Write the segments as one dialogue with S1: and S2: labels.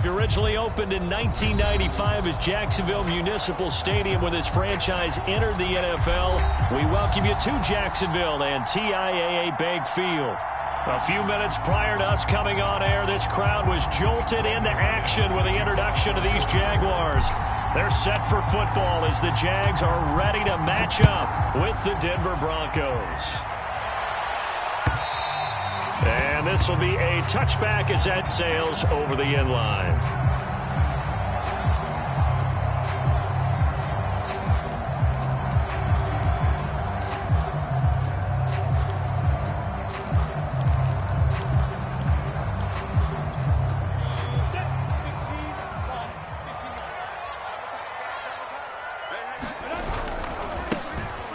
S1: Originally opened in 1995 as Jacksonville Municipal Stadium when this franchise entered the NFL. We welcome you to Jacksonville and TIAA Bank Field. A few minutes prior to us coming on air, this crowd was jolted into action with the introduction of these Jaguars. They're set for football as the Jags are ready to match up with the Denver Broncos. And this will be a touchback as that sails over the end line.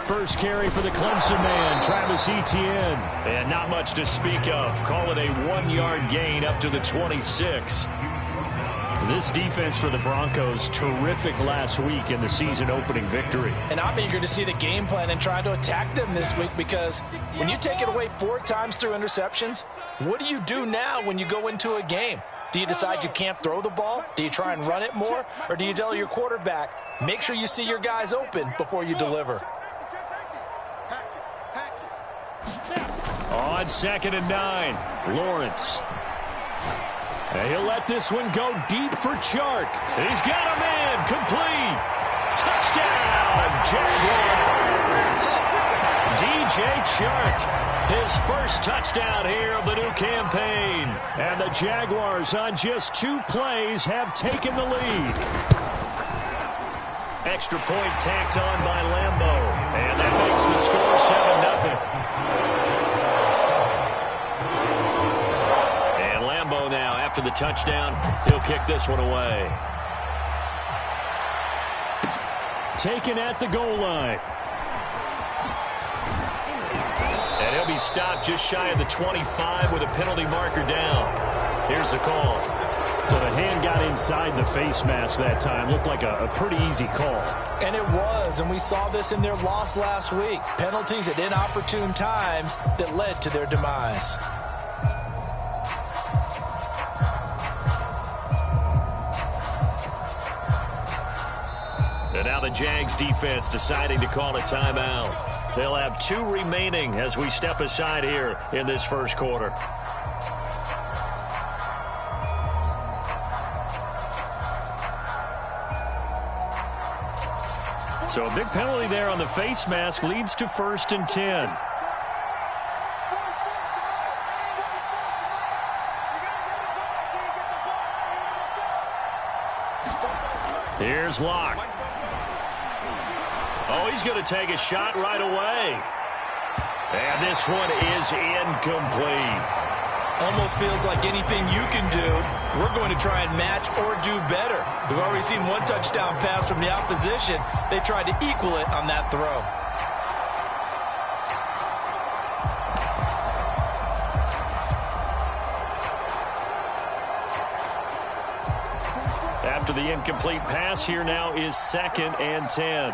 S1: First carry for the Clemson man, Travis Etienne. And not much to speak of. Call it a 1-yard gain up to the 26. This defense for the Broncos, terrific last week in the season opening victory.
S2: And I'm eager to see the game plan and try to attack them this week, because when you take it away 4 times through interceptions, what do you do now when you go into a game? Do you decide you can't throw the ball? Do you try and run it more? Or do you tell your quarterback, make sure you see your guys open before you deliver?
S1: On 2nd and 9, Lawrence. And he'll let this one go deep for Chark. He's got a man, complete. Touchdown, Jaguars. DJ Chark, his first touchdown here of the new campaign. And the Jaguars on just 2 plays have taken the lead. Extra point tacked on by Lambo. And that makes the score 7-0. Now, after the touchdown, he'll kick this one away. Taken at the goal line. And he'll be stopped just shy of the 25 with a penalty marker down. Here's the call. So the hand got inside the face mask that time. Looked like a pretty easy call.
S2: And it was, and we saw this in their loss last week. Penalties at inopportune times that led to their demise.
S1: And now the Jags defense deciding to call a timeout. They'll have 2 remaining as we step aside here in this first quarter. So a big penalty there on the face mask leads to 1st and 10. Here's Locke. Oh, he's going to take a shot right away. And this one is incomplete.
S2: Almost feels like anything you can do, we're going to try and match or do better. We've already seen 1 touchdown pass from the opposition. They tried to equal it on that throw.
S1: After the incomplete pass, here now is 2nd and 10.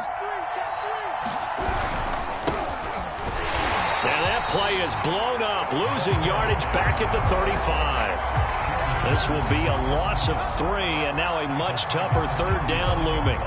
S1: And that play is blown up, losing yardage back at the 35. This will be a loss of 3, and now a much tougher 3rd down looming.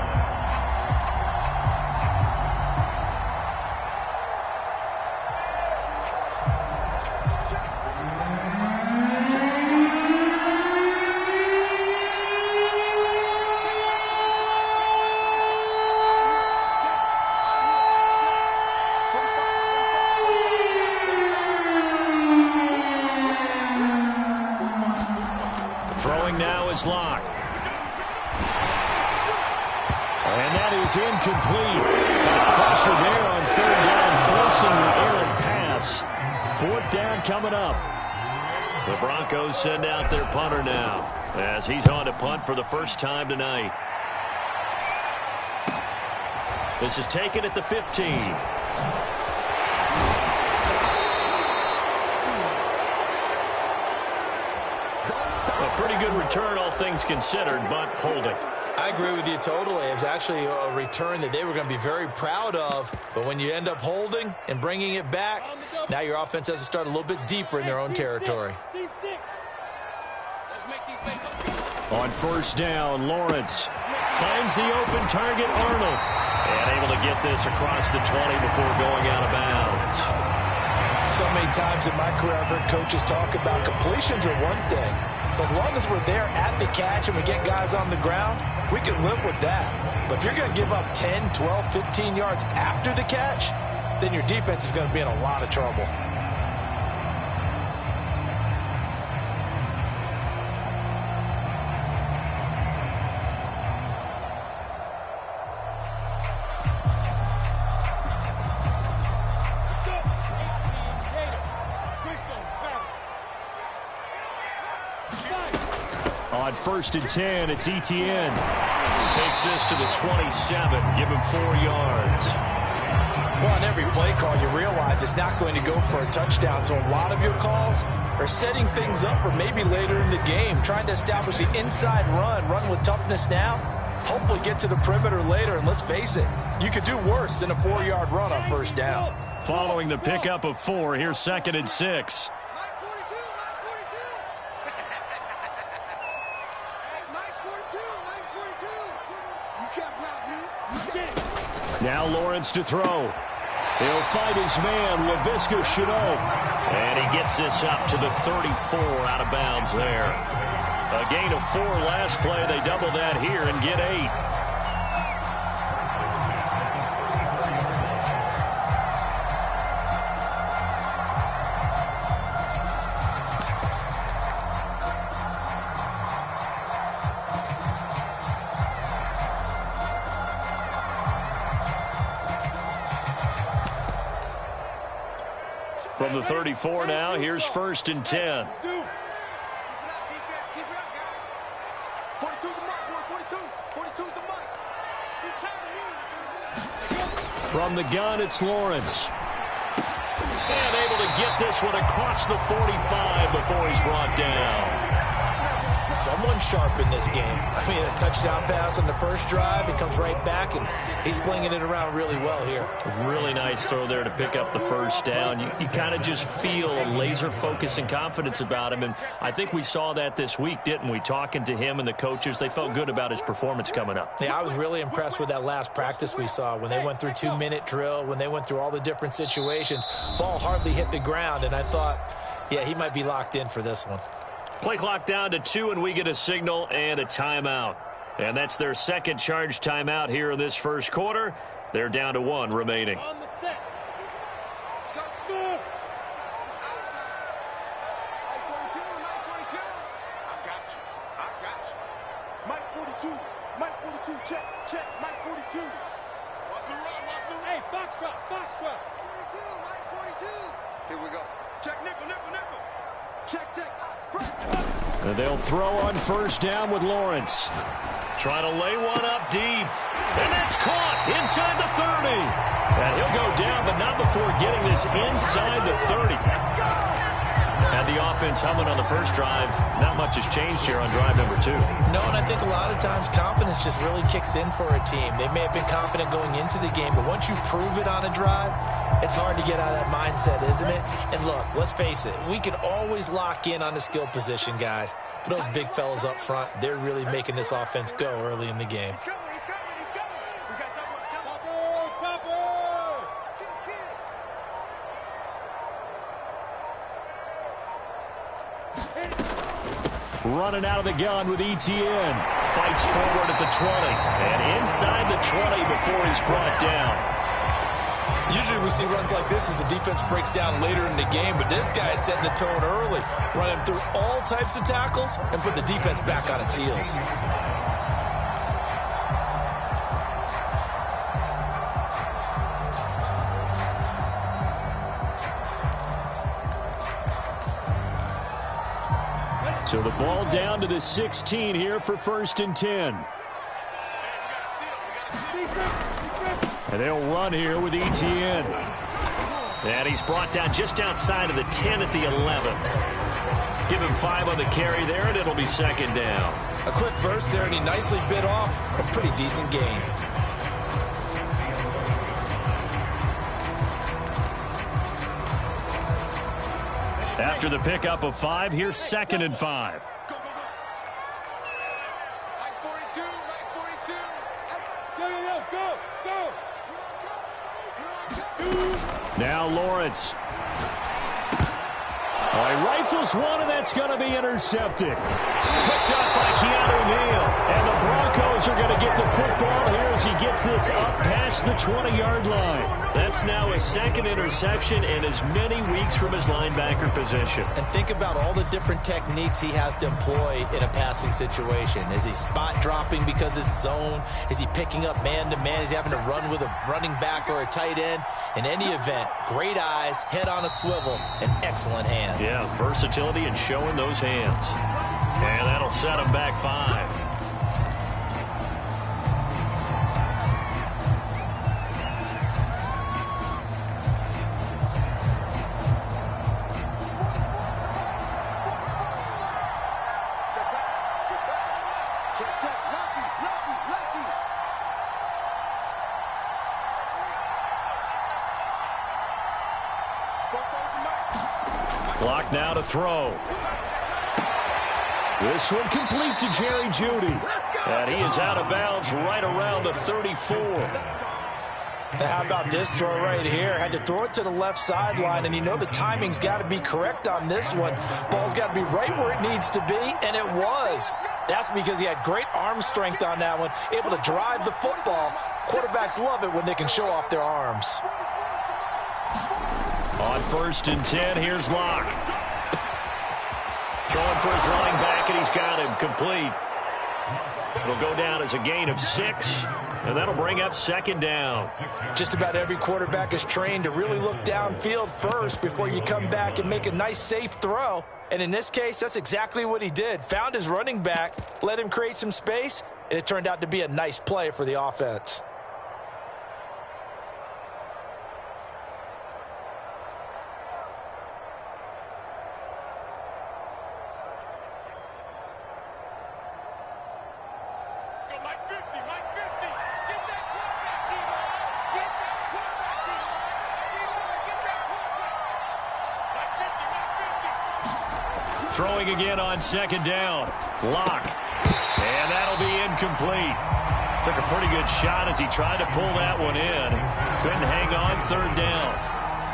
S1: Lock. And that is incomplete. Pressure there on 3rd down, forcing the errant pass. 4th down coming up. The Broncos send out their punter now as he's on to punt for the first time tonight. This is taken at the 15. Pretty good return, all things considered, but holding.
S2: I agree with you totally. It's actually a return that they were going to be very proud of. But when you end up holding and bringing it back, now your offense has to start a little bit deeper in their own territory.
S1: On first down, Lawrence finds the open target, Arnold. And able to get this across the 20 before going out of bounds.
S2: So many times in my career, I've heard coaches talk about completions are one thing. But as long as we're there at the catch and we get guys on the ground, we can live with that. But if you're going to give up 10, 12, 15 yards after the catch, then your defense is going to be in a lot of trouble.
S1: On first and 10, it's Etienne. Takes this to the 27. Give him 4 yards.
S2: Well, on every play call, you realize it's not going to go for a touchdown. So a lot of your calls are setting things up for maybe later in the game, trying to establish the inside run with toughness now, hopefully get to the perimeter later. And let's face it, you could do worse than a 4-yard run on first down.
S1: Following the pickup of 4, here's 2nd and 6. Now Lawrence to throw. He'll fight his man, Laviska Shenault. And he gets this up to the 34 out of bounds there. A gain of 4 last play. They double that here and get 8. From the 34 now, here's 1st and 10. From the gun, it's Lawrence. And able to get this one across the 45 before he's brought down.
S2: Someone sharp in this game. I mean, a touchdown pass on the first drive. He comes right back, and he's flinging it around really well here.
S1: Really nice throw there to pick up the first down. You kind of just feel a laser focus and confidence about him, and I think we saw that this week, didn't we? Talking to him and the coaches, they felt good about his performance coming up.
S2: Yeah, I was really impressed with that last practice we saw when they went through 2-minute drill, when they went through all the different situations. Ball hardly hit the ground, and I thought, yeah, he might be locked in for this one.
S1: Play clock down to 2, and we get a signal and a timeout. And that's their second charge timeout here in this first quarter. They're down to 1 remaining.
S3: On the set. Let's go smooth. Mike 42, Mike 42. I got you. I got you. Mike 42. Mike 42. Check. Check. Mike 42. Watch the run. Watch the run. Hey, box drop. Box drop. 42. Mike 42. Here we go. Check nickel, nickel, nickel. Check, check.
S1: And they'll throw on first down with Lawrence. Trying to lay one up deep. And that's caught inside the 30. And he'll go down, but not before getting this inside the 30. Had the offense humming on the first drive. Not much has changed here on drive number 2.
S2: No, and I think a lot of times confidence just really kicks in for a team. They may have been confident going into the game, but once you prove it on a drive, it's hard to get out of that mindset, isn't it? And look, let's face it, we can always lock in on the skill position, guys. But those big fellas up front, they're really making this offense go early in the game.
S1: Running out of the gun with Etienne. Fights forward at the 20. And inside the 20 before he's brought down.
S2: Usually we see runs like this as the defense breaks down later in the game, but this guy is setting the tone early, running through all types of tackles and put the defense back on its heels.
S1: So the ball down to the 16 here for 1st and 10. And they'll run here with Etienne. And he's brought down just outside of the 10 at the 11. Give him 5 on the carry there, and it'll be 2nd down.
S2: A quick burst there, and he nicely bit off a pretty decent gain.
S1: After the pickup of 5, here's 2nd and 5. Now Lawrence. All right, rifles one, and that's going to be intercepted. Picked up by Keanu Neal. And the Broncos are going to get the football here as he gets this up past the 20-yard line. That's now his second interception and as many weeks from his linebacker position.
S2: And think about all the different techniques he has to employ in a passing situation. Is he spot dropping because it's zone? Is he picking up man-to-man? Is he having to run with a running back or a tight end? In any event, great eyes, head on a swivel, and excellent hands.
S1: Yeah, versatility and showing those hands. And that'll set him back 5. Clock now to throw. This one complete to Jerry Jeudy. And he is out of bounds right around the 34.
S2: Now how about this throw right here? Had to throw it to the left sideline, and you know the timing's got to be correct on this one. Ball's got to be right where it needs to be, and it was. That's because he had great arm strength on that one, able to drive the football. Quarterbacks love it when they can show off their arms.
S1: On 1st and 10, here's Locke. Throwing for his running back, and he's got him complete. It'll go down as a gain of 6, and that'll bring up 2nd down.
S2: Just about every quarterback is trained to really look downfield first before you come back and make a nice, safe throw. And in this case, that's exactly what he did. Found his running back, let him create some space, and it turned out to be a nice play for the offense.
S1: Throwing again on 2nd down. Locke. And that'll be incomplete. Took a pretty good shot as he tried to pull that one in. Couldn't hang on 3rd down.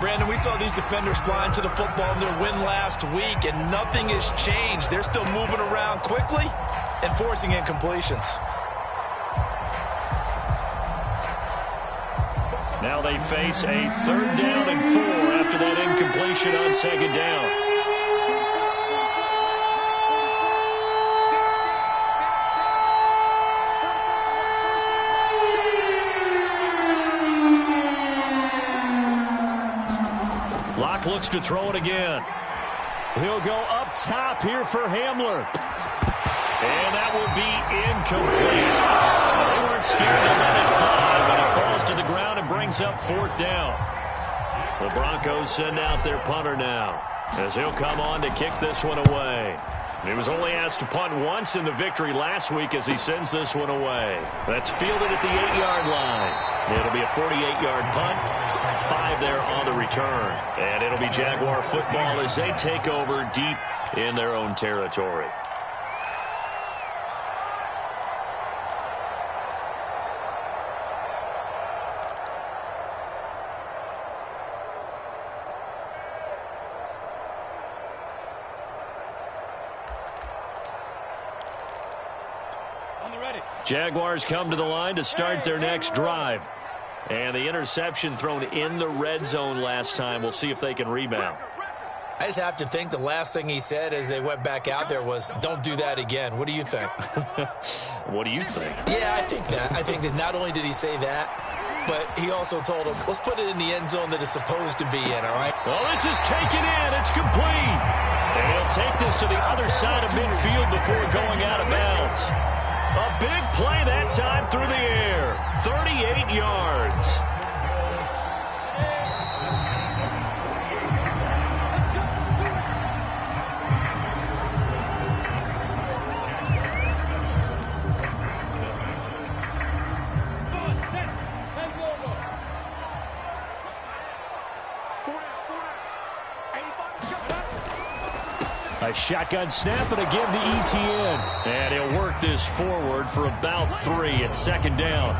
S2: Brandon, we saw these defenders flying to the football in their win last week, and nothing has changed. They're still moving around quickly and forcing incompletions.
S1: Now they face a 3rd down and 4 after that incompletion on 2nd down. Locke looks to throw it again. He'll go up top here for Hamler. And that will be incomplete. They weren't scared to let it fly, but it falls to the ground and brings up 4th down. The Broncos send out their punter now, as he'll come on to kick this one away. He was only asked to punt once in the victory last week as he sends this one away. That's fielded at the 8-yard line. It'll be a 48-yard punt. 5 there on the return. And it'll be Jaguar football as they take over deep in their own territory. Jaguars come to the line to start their next drive. And the interception thrown in the red zone last time. We'll see if they can rebound.
S2: I just have to think the last thing he said as they went back out there was, don't do that again. What do you think?
S1: What do you think?
S2: Yeah, I think that. I think that not only did he say that, but he also told him, let's put it in the end zone that it's supposed to be in, all right?
S1: Well, this is taken in. It's complete. And he'll take this to the other side of midfield before going out of bounds. A big play that time through the air. 38 yards. A shotgun snap and again to ETN. And he'll work this forward for about 3 at 2nd down.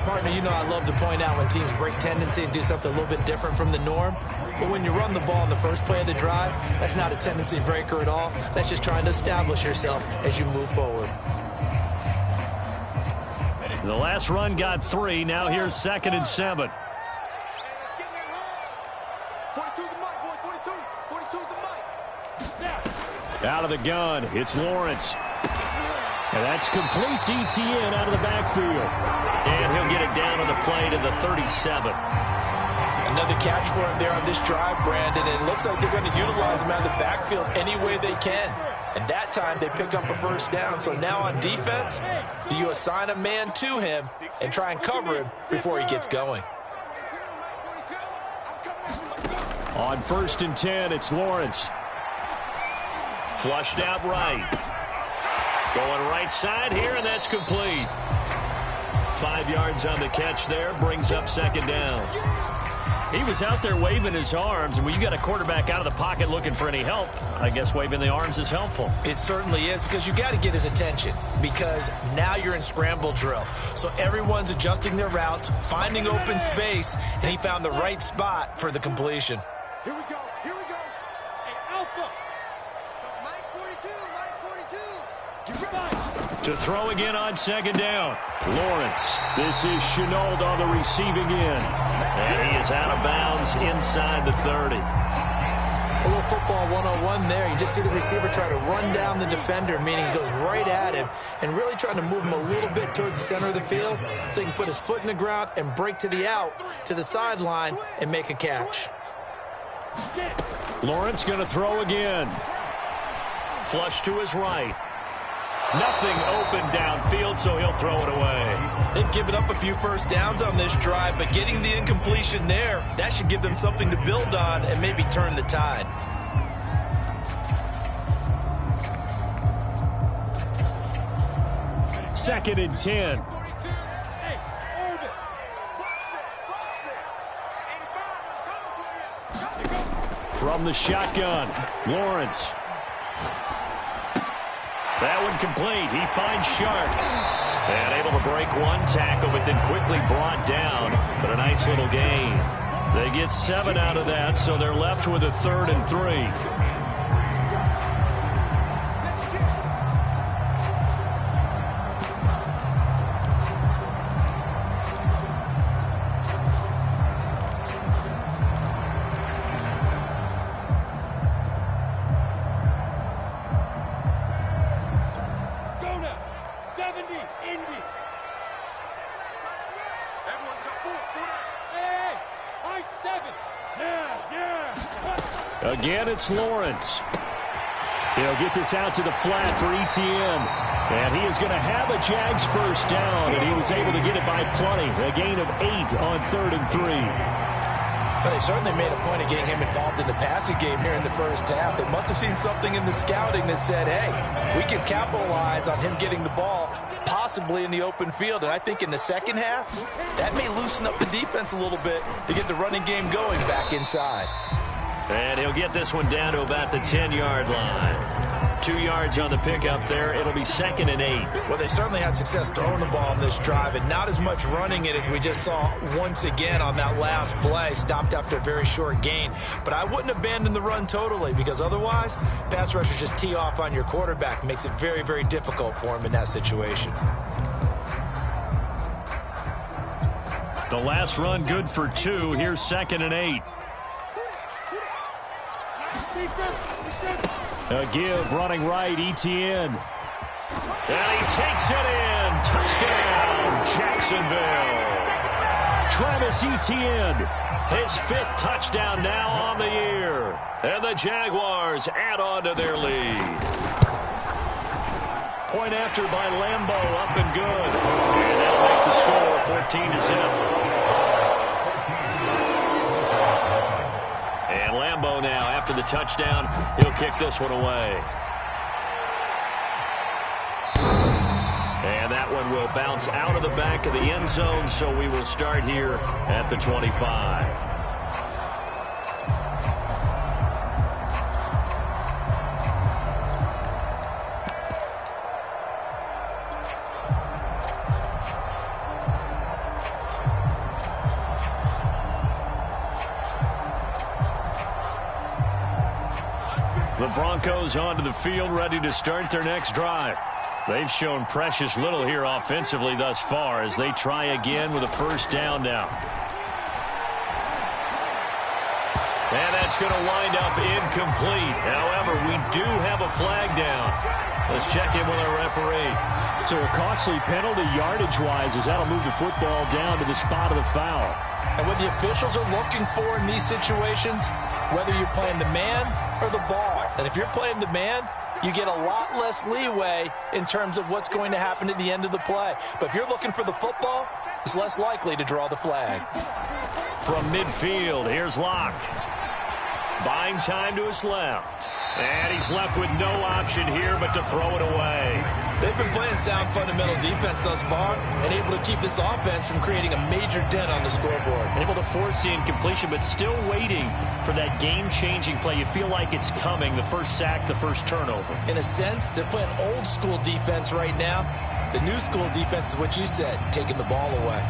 S2: Partner, you know I love to point out when teams break tendency and do something a little bit different from the norm. But when you run the ball in the first play of the drive, that's not a tendency breaker at all. That's just trying to establish yourself as you move forward.
S1: The last run got 3. Now here's 2nd and 7.
S3: 42's the mic, boys. 42's the mic.
S1: Out of the gun, it's Lawrence. And that's complete to ETN out of the backfield. And he'll get it down on the play to the 37.
S2: Another catch for him there on this drive, Brandon. And it looks like they're going to utilize him out of the backfield any way they can. And that time they pick up a first down. So now on defense, do you assign a man to him and try and cover him before he gets going?
S1: On 1st and 10, it's Lawrence. Flushed out right. Going right side here, and that's complete. 5 yards on the catch there, brings up 2nd down. He was out there waving his arms, and when you got a quarterback out of the pocket looking for any help, I guess waving the arms is helpful.
S2: It certainly is, because you got to get his attention, because now you're in scramble drill. So everyone's adjusting their routes, finding open space, and he found the right spot for the completion.
S3: Here we go. Here we go. Hey, Alpha. Mike 42. Mike 42. Get ready.
S1: To throw again on 2nd down. Lawrence. This is Chenault on the receiving end. And he is out of bounds inside the 30.
S2: A little football 101 there. You just see the receiver try to run down the defender, meaning he goes right at him and really trying to move him a little bit towards the center of the field so he can put his foot in the ground and break to the out, to the sideline, and make a catch.
S1: Lawrence going to throw again. Flush to his right. Nothing open downfield, so he'll throw it away.
S2: They've given up a few first downs on this drive, but getting the incompletion there, that should give them something to build on and maybe turn the tide.
S1: Second and 10. From the shotgun, Lawrence. That one complete. He finds Shark. And able to break one tackle, but then quickly brought down. But a nice little gain. They get 7 out of that, so they're left with a 3rd and 3. Again, it's Lawrence. He'll get this out to the flat for ETN. And he is going to have a Jags first down, and he was able to get it by plenty. A gain of 8 on 3rd and 3.
S2: Well, they certainly made a point of getting him involved in the passing game here in the first half. They must have seen something in the scouting that said, hey, we can capitalize on him getting the ball, possibly in the open field. And I think in the second half, that may loosen up the defense a little bit to get the running game going back inside.
S1: And he'll get this one down to about the 10-yard line. 2 yards on the pickup there. It'll be 2nd and 8.
S2: Well, they certainly had success throwing the ball on this drive, and not as much running it as we just saw once again on that last play. Stopped after a very short gain. But I wouldn't abandon the run totally, because otherwise, pass rushers just tee off on your quarterback. Makes it very, very difficult for him in that situation.
S1: The last run good for 2. Here's 2nd and 8. A give running right, ETN. And he takes it in. Touchdown, Jacksonville. Travis Etienne, his 5th touchdown now on the year. And the Jaguars add on to their lead. Point after by Lambo, up and good. And that'll make the score 14-0. And Lambo now, after the touchdown, he'll kick this one away. And that one will bounce out of the back of the end zone, so we will start here at the 25. Broncos onto the field, ready to start their next drive. They've shown precious little here offensively thus far as they try again with a first down now. And that's going to wind up incomplete. However, we do have a flag down. Let's check in with our referee.
S4: So a costly penalty yardage-wise as that'll move the football down to the spot of the foul.
S2: And what the officials are looking for in these situations, whether you're playing the man or the ball, and if you're playing the man, you get a lot less leeway in terms of what's going to happen at the end of the play. But if you're looking for the football, it's less likely to draw the flag.
S1: From midfield, here's Locke. Buying time to his left. And he's left with no option here but to throw it away.
S2: They've been playing sound fundamental defense thus far and able to keep this offense from creating a major dent on the scoreboard.
S4: Able to force the incompletion, but still waiting for that game-changing play. You feel like it's coming, the first sack, the first turnover.
S2: In a sense, they're playing old-school defense right now. The new-school defense is what you said, taking the ball away.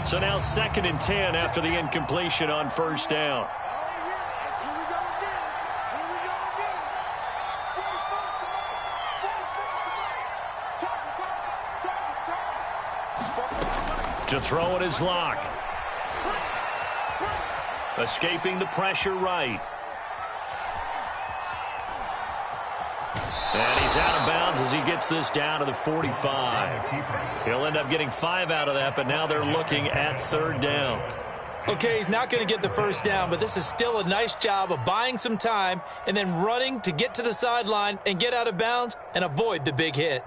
S1: So now 2nd and 10 after the incompletion on first down. To throw it is Locke. Escaping the pressure right. And he's out of bounds as he gets this down to the 45. He'll end up getting 5 out of that, but now they're looking at 3rd down.
S2: Okay, he's not going to get the first down, but this is still a nice job of buying some time and then running to get to the sideline and get out of bounds and avoid the big hit.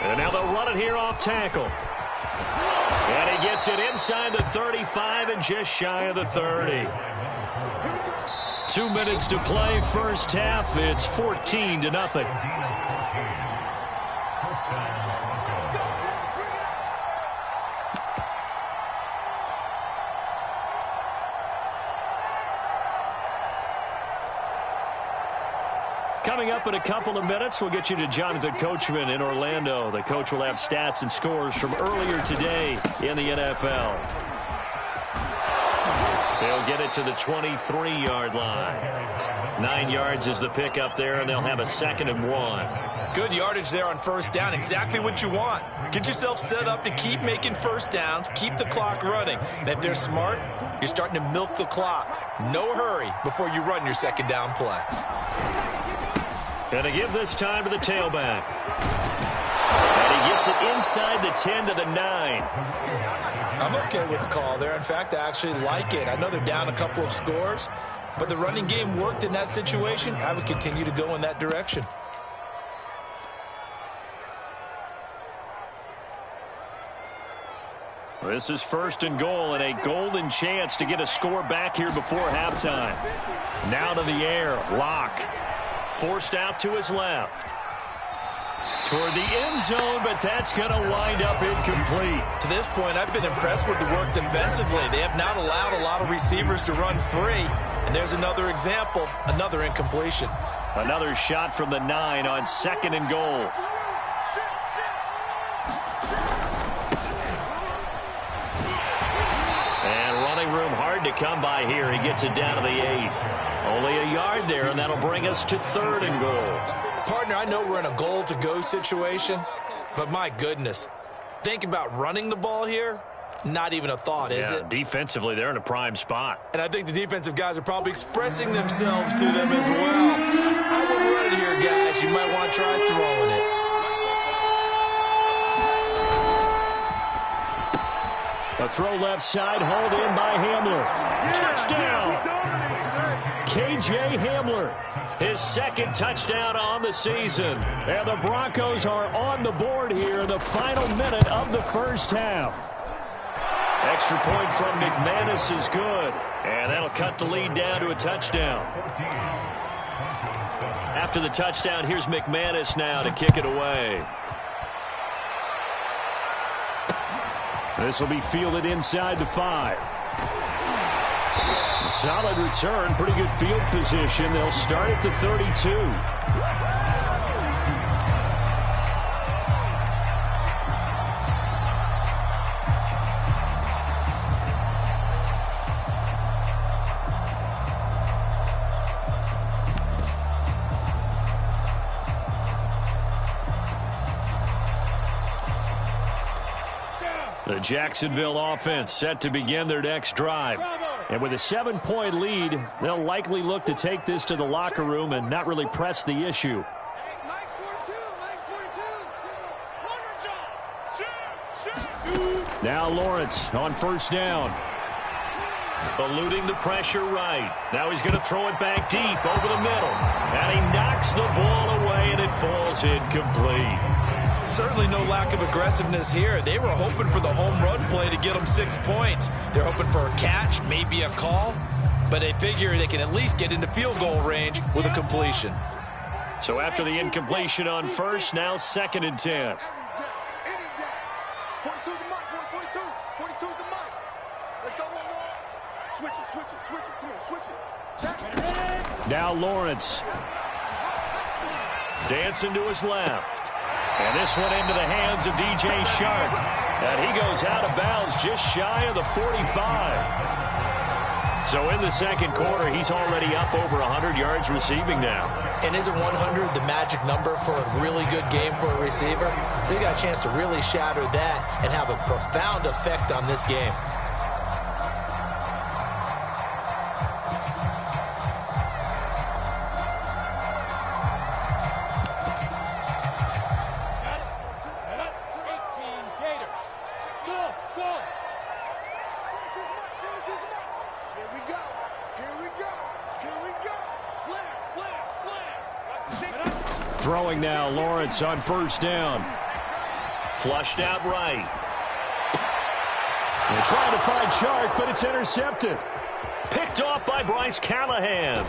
S1: And now they'll run it here off tackle. And he gets it inside the 35 and just shy of the 30. 2 minutes to play first half. It's 14-0. Coming up in a couple of minutes, we'll get you to Jonathan Coachman in Orlando. The coach will have stats and scores from earlier today in the NFL. They'll get it to the 23-yard line. 9 yards is the pickup there, and they'll have a 2nd and 1.
S2: Good yardage there on first down. Exactly what you want. Get yourself set up to keep making first downs, keep the clock running. And if they're smart, you're starting to milk the clock. No hurry before you run your 2nd down play.
S1: Going to give this time to the tailback. And he gets it inside the 10 to the 9.
S2: I'm okay with the call there. In fact, I actually like it. I know they're down a couple of scores, but the running game worked in that situation. I would continue to go in that direction.
S1: This is 1st and goal and a golden chance to get a score back here before halftime. Now to the air, Locke. Forced out to his left. Toward the end zone, but that's going to wind up incomplete.
S2: To this point, I've been impressed with the work defensively. They have not allowed a lot of receivers to run free. And there's another example, another incompletion.
S1: Another shot from the 9 on 2nd and goal. And running room hard to come by here. He gets it down to the 8. Only a yard there, and that'll bring us to 3rd and goal.
S2: Partner, I know we're in a goal-to-go situation, but my goodness, think about running the ball here. Not even a thought, is it?
S1: Defensively, they're in a prime spot.
S2: And I think the defensive guys are probably expressing themselves to them as well. I wouldn't run it here, guys. You might want to try throwing it.
S1: A throw left side, hauled in by Hamler. Touchdown! K.J. Hamler, his 2nd touchdown on the season. And the Broncos are on the board here in the final minute of the first half. Extra point from McManus is good. And that'll cut the lead down to a touchdown. After the touchdown, here's McManus now to kick it away. This will be fielded inside the 5. Solid return, pretty good field position. They'll start at the 32. The Jacksonville offense set to begin their next drive. And with a 7-point lead, they'll likely look to take this to the locker room and not really press the issue. Now Lawrence on first down. Eluding the pressure right. Now he's going to throw it back deep over the middle. And he knocks the ball away, and it falls incomplete.
S2: Certainly no lack of aggressiveness here. They were hoping for the home run play to get them 6 points. They're hoping for a catch, maybe a call, but they figure they can at least get into field goal range with a completion.
S1: So after the incompletion on first, now 2nd and 10.
S3: 42 is the mic, 42. 42 is the mic. Let's go one more. Switch it, switch it, switch it. Come on, switch it. Check.
S1: Now Lawrence. Dancing to his left. And this one into the hands of DJ Shark. And he goes out of bounds just shy of the 45. So in the second quarter, he's already up over 100 yards receiving now.
S2: And isn't 100 the magic number for a really good game for a receiver? So he got a chance to really shatter that and have a profound effect on this game.
S1: Throwing now, Lawrence on first down. Flushed out right. They're trying to find Shark, but it's intercepted. Picked off by Bryce Callahan.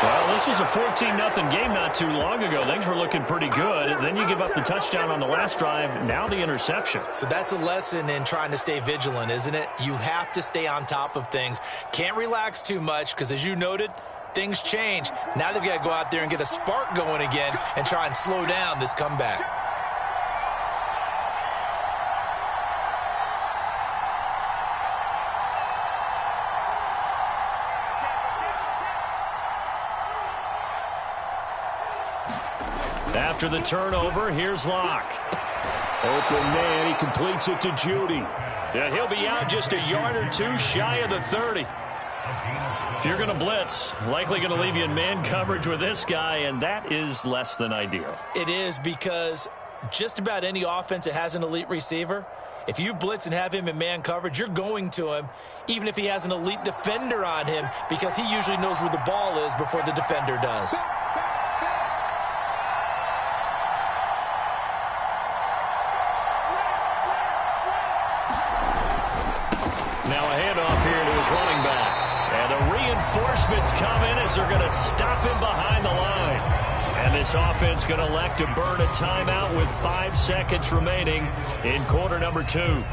S1: Well, this was a 14-0 game not too long ago. Things were looking pretty good. Then you give up the touchdown on the last drive. Now the interception.
S2: So that's a lesson in trying to stay vigilant, isn't it? You have to stay on top of things. Can't relax too much because, as you noted, things change. Now they've got to go out there and get a spark going again and try and slow down this comeback.
S1: After the turnover, here's Locke. Open man, he completes it to Judy. Yeah, he'll be out just a yard or two shy of the 30. If you're going to blitz, likely going to leave you in man coverage with this guy, and that is less than ideal.
S2: It is, because just about any offense that has an elite receiver, if you blitz and have him in man coverage, you're going to him, even if he has an elite defender on him, because he usually knows where the ball is before the defender does.
S1: Now a handoff here to his running back. And the reinforcements come in as they're going to stop him behind the line. And this offense going to elect to burn a timeout with 5 seconds remaining in quarter number 2.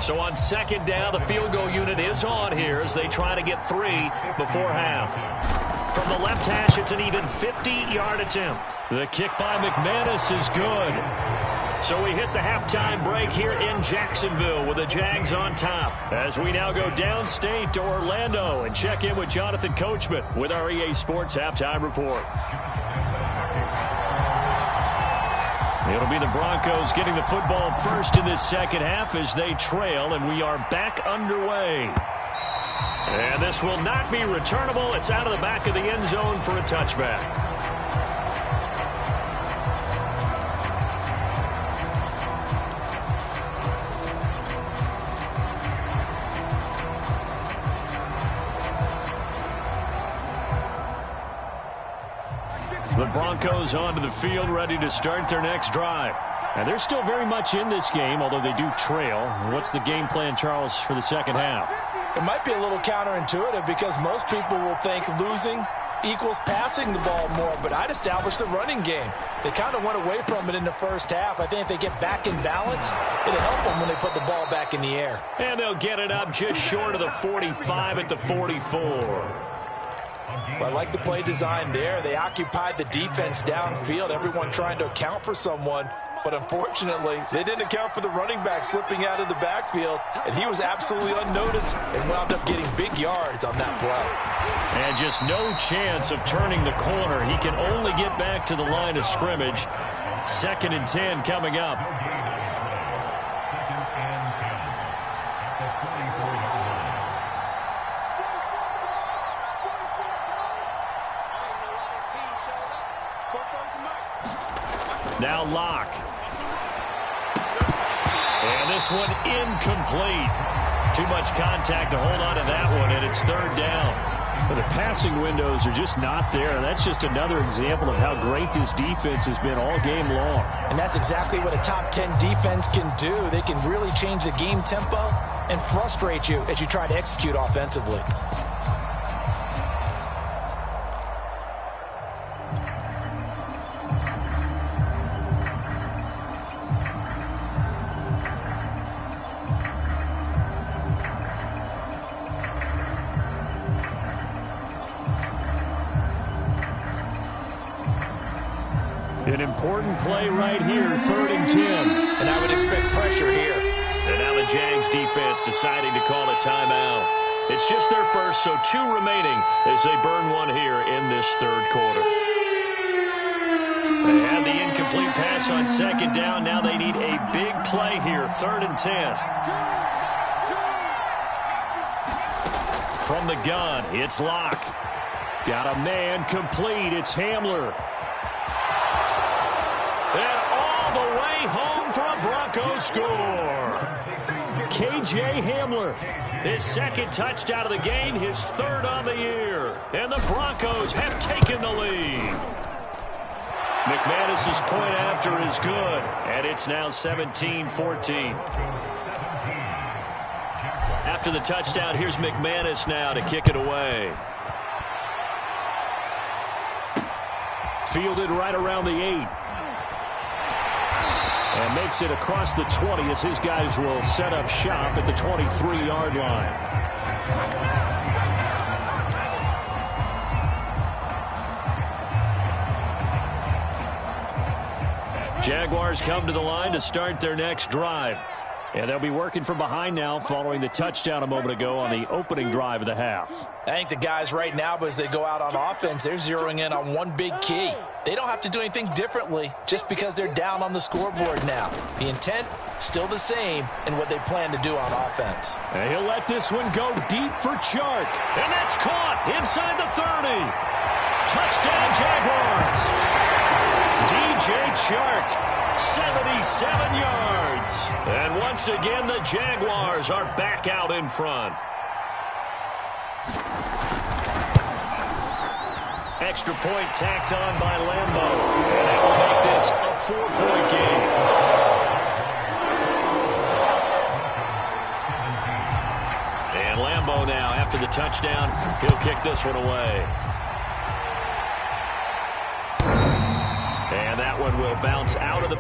S1: So on second down, the field goal unit is on here as they try to get 3 before half. From the left hash, it's an even 50-yard attempt. The kick by McManus is good. So we hit the halftime break here in Jacksonville with the Jags on top, as we now go downstate to Orlando and check in with Jonathan Coachman with our EA Sports Halftime Report. It'll be the Broncos getting the football first in this second half as they trail, and we are back underway. And this will not be returnable. It's out of the back of the end zone for a touchback. The Broncos onto the field, ready to start their next drive. And they're still very much in this game, although they do trail. What's the game plan, Charles, for the second half?
S2: It might be a little counterintuitive because most people will think losing equals passing the ball more, but I'd establish the running game. They kind of went away from it in the first half. I think if they get back in balance, it'll help them when they put the ball back in the air.
S1: And they'll get it up just short of the 45 at the 44.
S2: I like the play design there. They occupied the defense downfield, everyone trying to account for someone. But unfortunately, they didn't account for the running back slipping out of the backfield, and he was absolutely unnoticed and wound up getting big yards on that play.
S1: And just no chance of turning the corner. He can only get back to the line of scrimmage. 2nd and 10 coming up. Now Locke. And this one incomplete. Too much contact to hold on to that one, and it's 3rd down.
S4: But the passing windows are just not there. That's just another example of how great this defense has been all game long.
S2: And that's exactly what a top 10 defense can do. They can really change the game tempo and frustrate you as you try to execute offensively.
S1: An important play right here, 3rd and 10.
S2: And I would expect pressure here.
S1: And now the Jags defense deciding to call a timeout. It's just their first, so 2 remaining as they burn one here in this 3rd quarter. They had the incomplete pass on 2nd down. Now they need a big play here, 3rd and 10. From the gun, it's Locke. Got a man complete. It's Hamler. And all the way home for a Broncos score. K.J. Hamler, his 2nd touchdown of the game, his 3rd on the year. And the Broncos have taken the lead. McManus's point after is good, and it's now 17-14. After the touchdown, here's McManus now to kick it away. Fielded right around the 8. And makes it across the 20 as his guys will set up shop at the 23-yard line. Jaguars come to the line to start their next drive. And they'll be working from behind now following the touchdown a moment ago on the opening drive of the half.
S2: I think the guys right now, as they go out on offense, they're zeroing in on one big key. They don't have to do anything differently just because they're down on the scoreboard now. The intent, still the same in what they plan to do on offense.
S1: And he'll let this one go deep for Chark. And that's caught inside the 30. Touchdown, Jaguars. DJ Chark. 77 yards. And once again, the Jaguars are back out in front. Extra point tacked on by Lambo. And that will make this a 4-point game. And Lambo now, after the touchdown, he'll kick this one away. And that one will bounce out of the...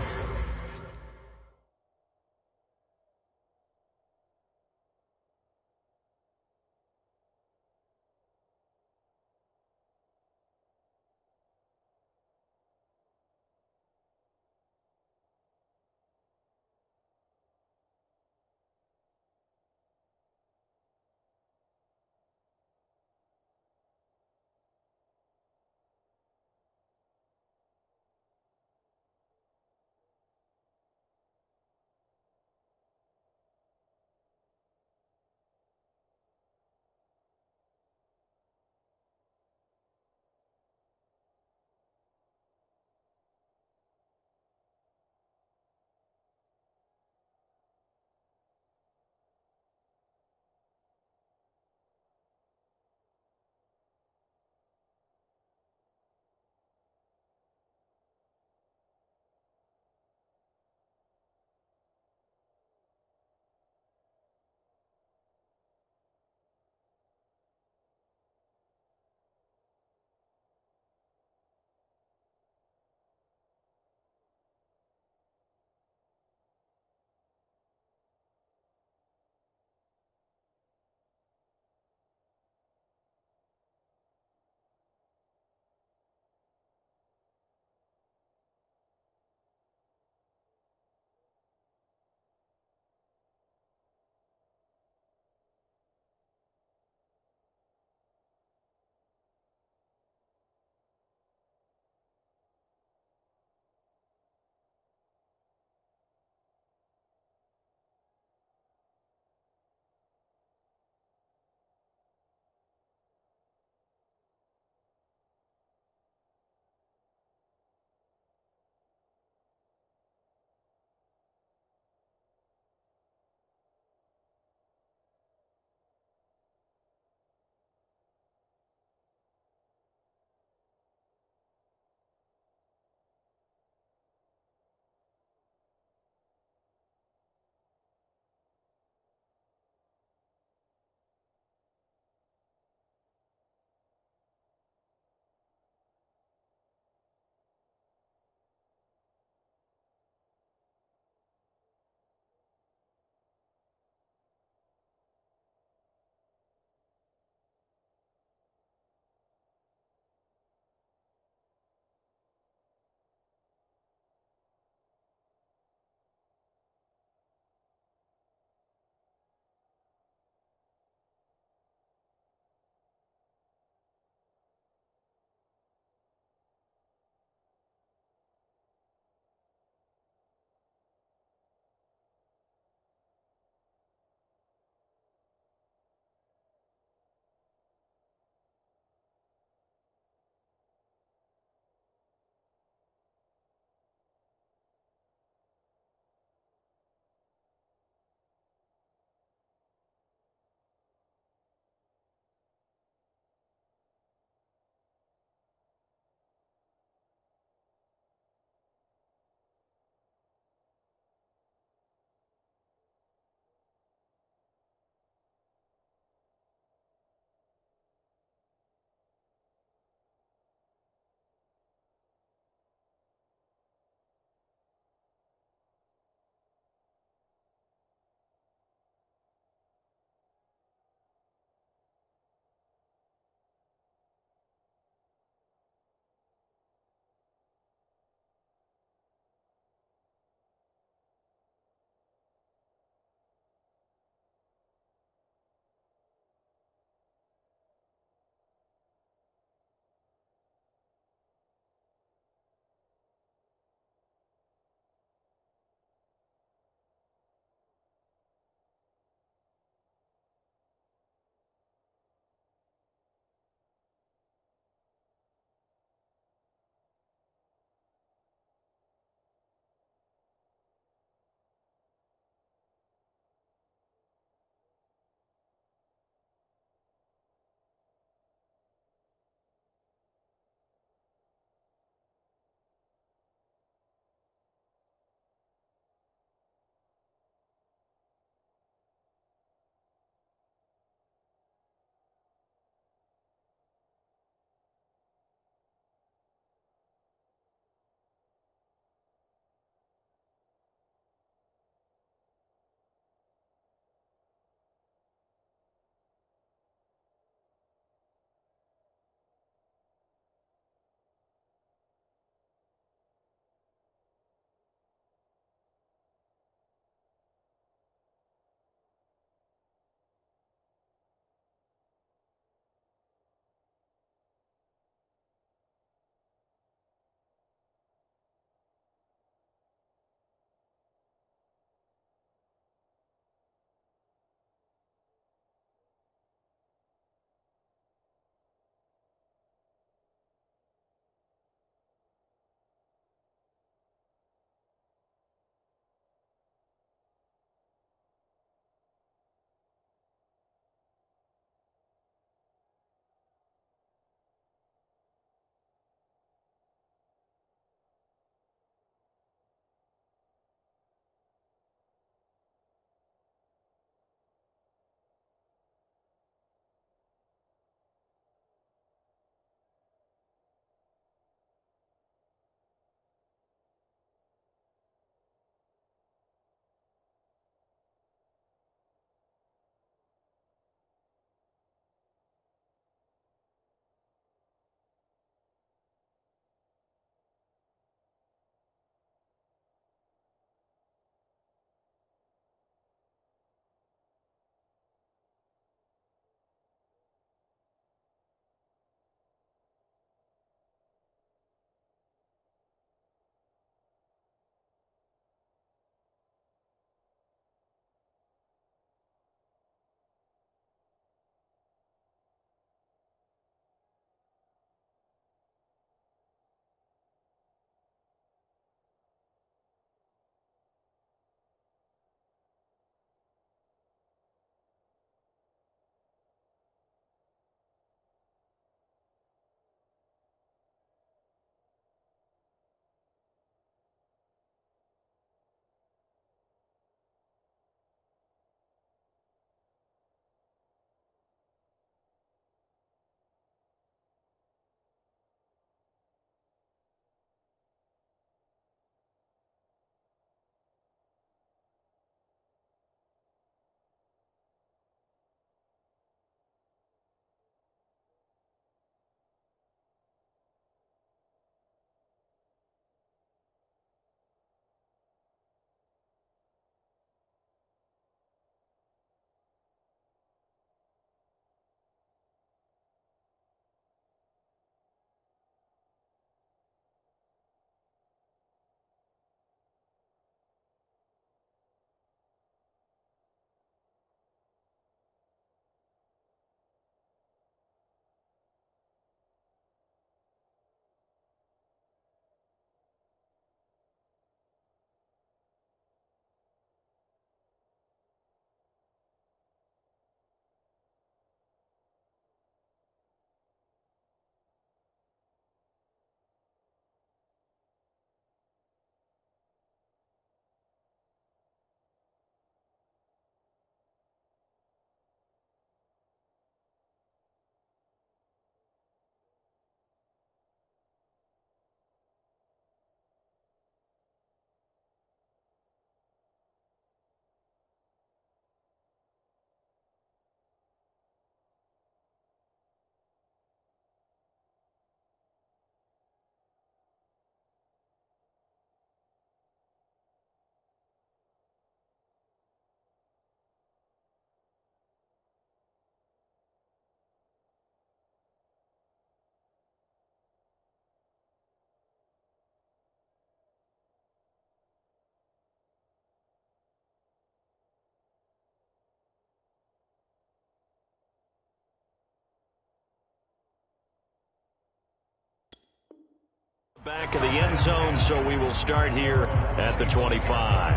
S1: back of the end zone, so we will start here at the 25.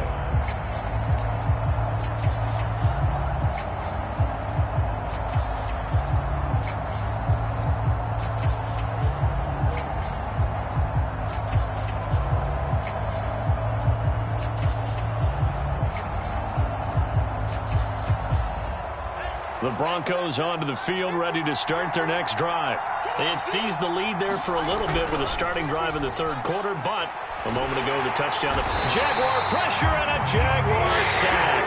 S1: The Broncos onto the field, ready to start their next drive. They had seized the lead there for a little bit with a starting drive in the third quarter, but a moment ago the touchdown. Jaguar pressure and a Jaguar sack.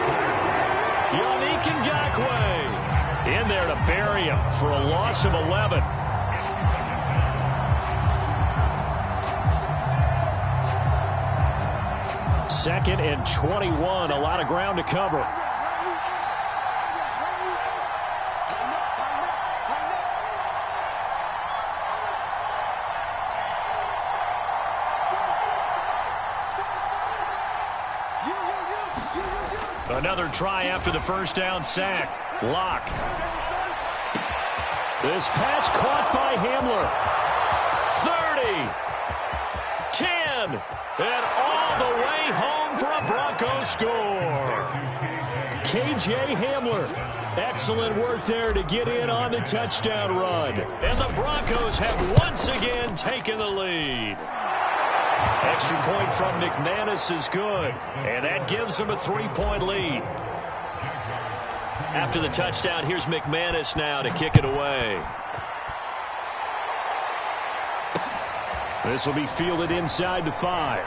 S1: Yannick Ngakoue in there to bury him for a loss of 11. Second and 21, a lot of ground to cover. Another try after the first down sack. Locke. This pass caught by Hamler. 30. 10. And all the way home for a Broncos score. KJ Hamler. Excellent work there to get in on the touchdown run. And the Broncos have once again taken the lead. Extra point from McManus is good, and that gives them a 3-point lead. After the touchdown, here's McManus now to kick it away. This will be fielded inside the 5.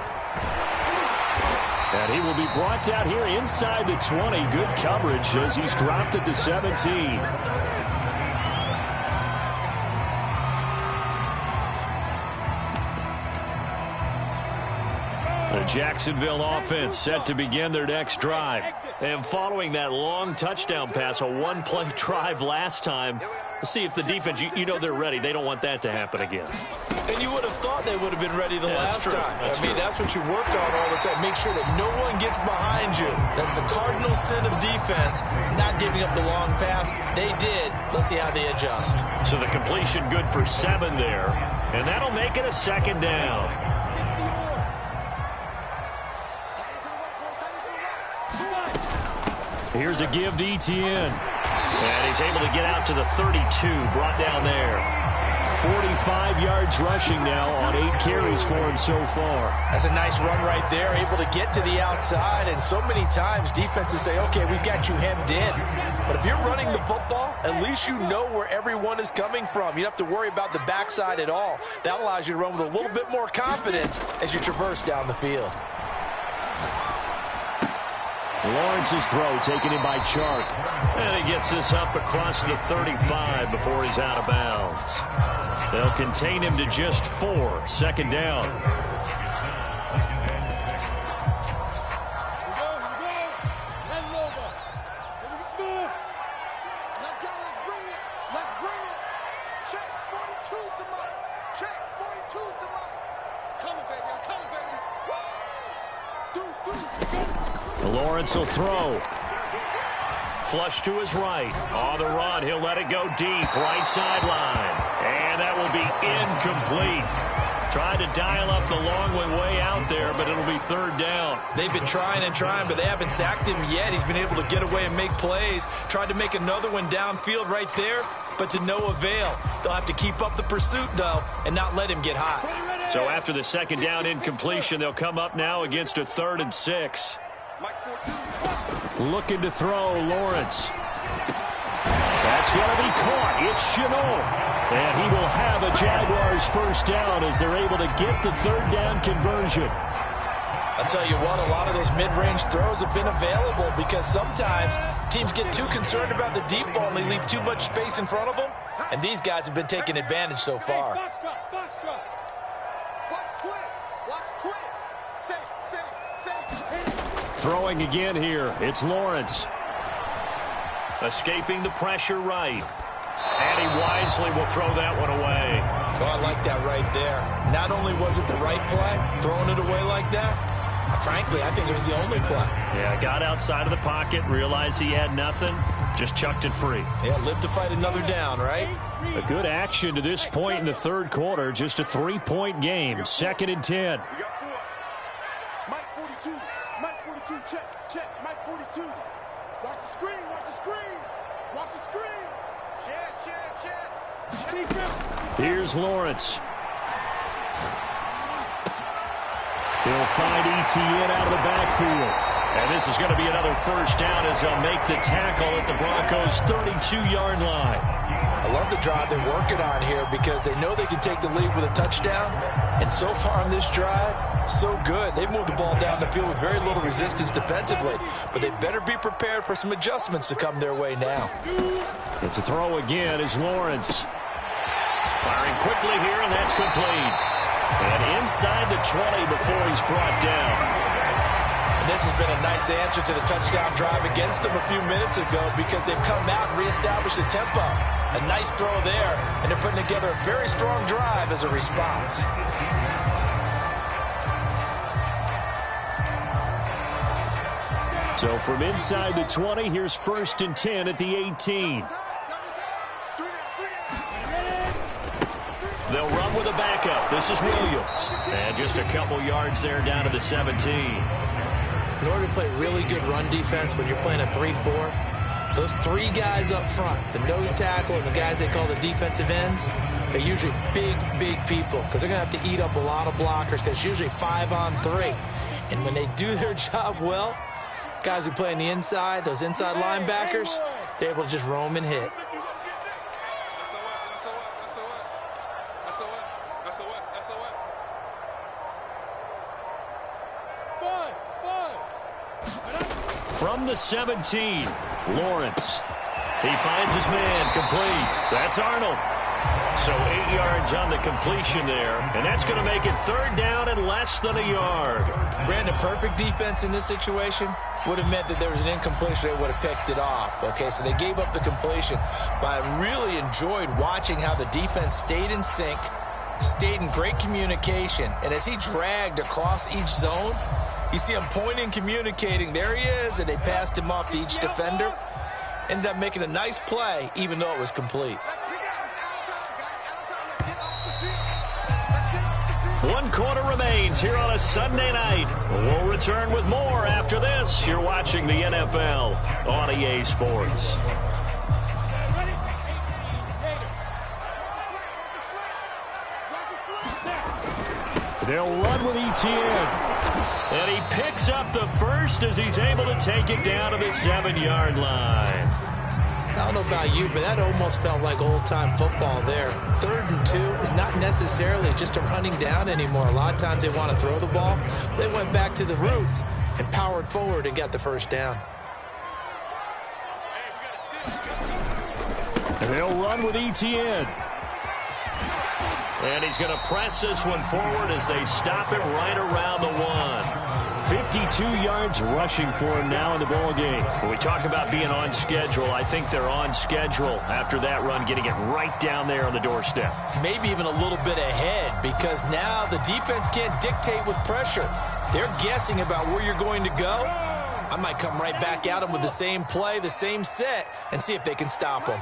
S1: And he will be brought down here inside the 20. Good coverage as he's dropped at the 17. The Jacksonville offense set to begin their next drive. And following that long touchdown pass, a one-play drive last time, let's see if the defense, you know they're ready. They don't want that to happen again.
S2: And you would have thought they would have been ready the last time.
S1: I mean,
S2: that's what you worked on all the time. Make sure that no one gets behind you. That's the cardinal sin of defense, not giving up the long pass. They did. Let's see how they adjust.
S1: So the completion good for 7 there. And that'll make it a second down. Here's a give to Etienne. And he's able to get out to the 32, brought down there. 45 yards rushing now on 8 carries for him so far.
S2: That's a nice run right there, able to get to the outside. And so many times defenses say, okay, we've got you hemmed in. But if you're running the football, at least you know where everyone is coming from. You don't have to worry about the backside at all. That allows you to run with a little bit more confidence as you traverse down the field.
S1: Lawrence's throw taken in by Chark. And he gets this up across the 35 before he's out of bounds. They'll contain him to just 4. Second down. Lawrence will throw. Flush to his right. On the run, he'll let it go deep. Right sideline. And that will be incomplete. Tried to dial up the long way out there, but it'll be third down.
S2: They've been trying and trying, but they haven't sacked him yet. He's been able to get away and make plays. Tried to make another one downfield right there, but to no avail. They'll have to keep up the pursuit, though, and not let him get hot.
S1: So after the second down incompletion, they'll come up now against a 3rd and 6. Looking to throw, Lawrence. That's going to be caught. It's Chenault. And he will have a Jaguars first down as they're able to get the 3rd down conversion.
S2: I'll tell you what, a lot of those mid-range throws have been available because sometimes teams get too concerned about the deep ball and they leave too much space in front of them. And these guys have been taking advantage so far.
S3: Box drop, box drop. Watch twist, watch twist. Say.
S1: Throwing again here. It's Lawrence. Escaping the pressure right. And he wisely will throw that one away.
S2: Oh, I like that right there. Not only was it the right play, throwing it away like that, frankly, I think it was the only play.
S1: Yeah, got outside of the pocket, realized he had nothing, Just chucked it free.
S2: Yeah, live to fight another down, right?
S1: A good action to this point in the third quarter. Just a 3-point game. 2nd and 10.
S3: We got 4. Mike 42. Mike 42. Check. Check. Mike 42. Watch the screen. Watch the screen. Watch the screen. Check.
S1: Here's Lawrence. He'll find Etienne out of the backfield. And this is going to be another first down as they'll make the tackle at the Broncos' 32-yard line.
S2: I love the drive they're working on here because they know they can take the lead with a touchdown. And so far on this drive, so good. They've moved the ball down the field with very little resistance defensively. But they better be prepared for some adjustments to come their way now.
S1: It's a throw again as Lawrence. Firing quickly here, and that's complete. And inside the 20 before he's brought down.
S2: This has been a nice answer to the touchdown drive against them a few minutes ago because they've come out and reestablished the tempo. A nice throw there, and they're putting together a very strong drive as a response.
S1: So from inside the 20, here's 1st and 10 at the 18. They'll run with a backup. This is Williams. And just a couple yards there down to the 17.
S5: In order to play really good run defense when you're playing a 3-4, those 3 guys up front, the nose tackle and the guys they call the defensive ends, they're usually big people because they're going to have to eat up a lot of blockers because it's usually 5-on-3. And when they do their job well, guys who play on the inside, those inside linebackers, they're able to just roam and hit.
S1: From the 17, Lawrence. He finds his man, complete. That's Arnold. So 8 yards on the completion there, and that's going to make it 3rd down and less than a yard.
S5: Brandon, perfect defense in this situation would have meant that there was an incompletion. They would have picked it off. Okay, so they gave up the completion. But I really enjoyed watching how the defense stayed in sync, stayed in great communication, and as he dragged across each zone, you see him pointing, communicating. There he is, and they passed him off to each defender. Ended up making a nice play, even though it was complete.
S1: 1 quarter remains here on a Sunday night. We'll return with more after this. You're watching the NFL on EA Sports. They'll run with Etienne. And he picks up the first as he's able to take it down to the 7-yard line.
S5: I don't know about you, but that almost felt like old-time football there. 3rd and 2 is not necessarily just a running down anymore. A lot of times they want to throw the ball. They went back to the roots and powered forward and got the first down.
S1: And they'll run with Etienne. And he's going to press this one forward as they stop it right around the 1. 52 yards rushing for him now in the ball game. When we talk about being on schedule, I think they're on schedule after that run, getting it right down there on the doorstep.
S5: Maybe even a little bit ahead because now the defense can't dictate with pressure. They're guessing about where you're going to go. I might come right back at them with the same play, the same set, and see if they can stop them.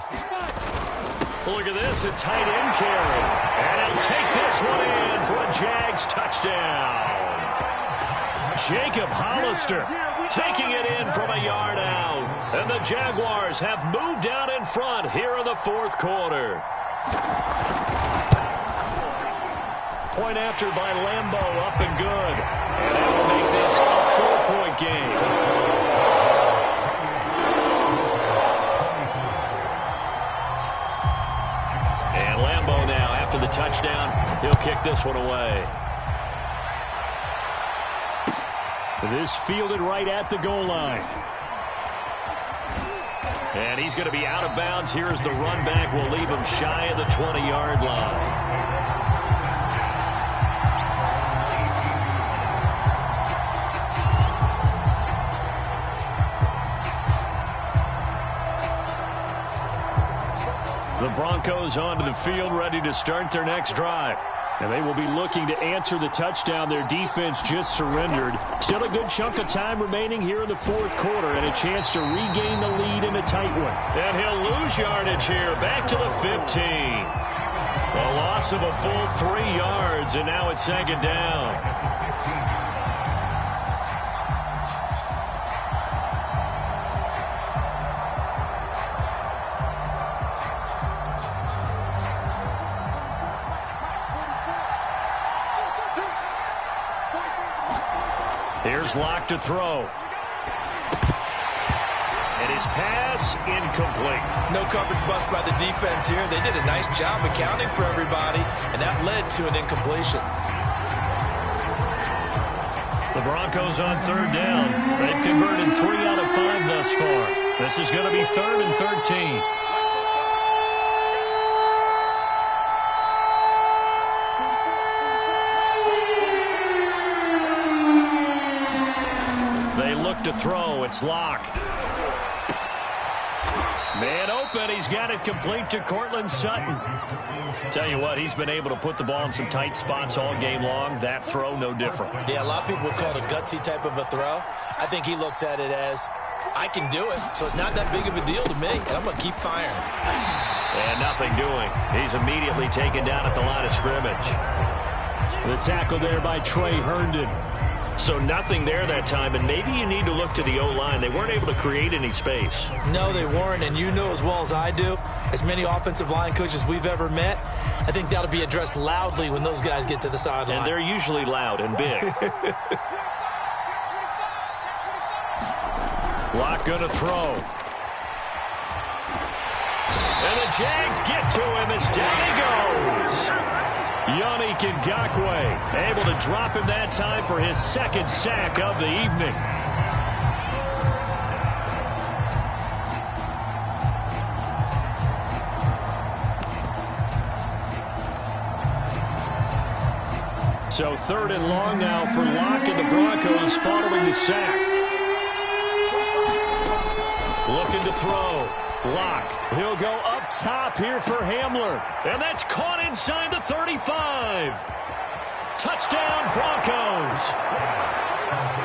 S1: Look at this, a tight end carry. And he'll take this one in for a Jags touchdown. Jacob Hollister taking it in from a yard out. And the Jaguars have moved out in front here in the 4th quarter. Point after by Lambo, up and good. And that will make this a 4-point game. The touchdown, he'll kick this one away. This fielded right at the goal line. And he's going to be out of bounds here as the run back will leave him shy of the 20-yard line. The Broncos onto the field, ready to start their next drive. And they will be looking to answer the touchdown their defense just surrendered. Still a good chunk of time remaining here in the fourth quarter and a chance to regain the lead in a tight one. And he'll lose yardage here, back to the 15. A loss of a full 3 yards, and now it's second down. Here's Locke to throw. And his pass incomplete.
S5: No coverage bust by the defense here. They did a nice job accounting for everybody, and that led to an incompletion.
S1: The Broncos on third down. They've converted 3 out of 5 thus far. This is going to be 3rd and 13. To throw, it's Locke. Man open, he's got it complete to Cortland Sutton. Tell you what, he's been able to put the ball in some tight spots all game long. That throw, no different.
S5: Yeah, a lot of people would call it a gutsy type of a throw. I think he looks at it as, I can do it, so it's not that big of a deal to me, and I'm going to keep firing.
S1: And nothing doing. He's immediately taken down at the line of scrimmage. The tackle there by Trey Herndon. So nothing there that time, and maybe you need to look to the O-line. They weren't able to create any space.
S5: No, they weren't, and you know as well as I do, as many offensive line coaches we've ever met, I think that'll be addressed loudly when those guys get to the sideline.
S1: And they're usually loud and big. Locke gonna throw. And the Jags get to him as down he goes. Yannick Ngakoue able to drop him that time for his 2nd sack of the evening. So 3rd and long now for Locke and the Broncos following the sack. Looking to throw. Locke. He'll go up top here for Hamler. And that's caught inside the 35. Touchdown, Broncos.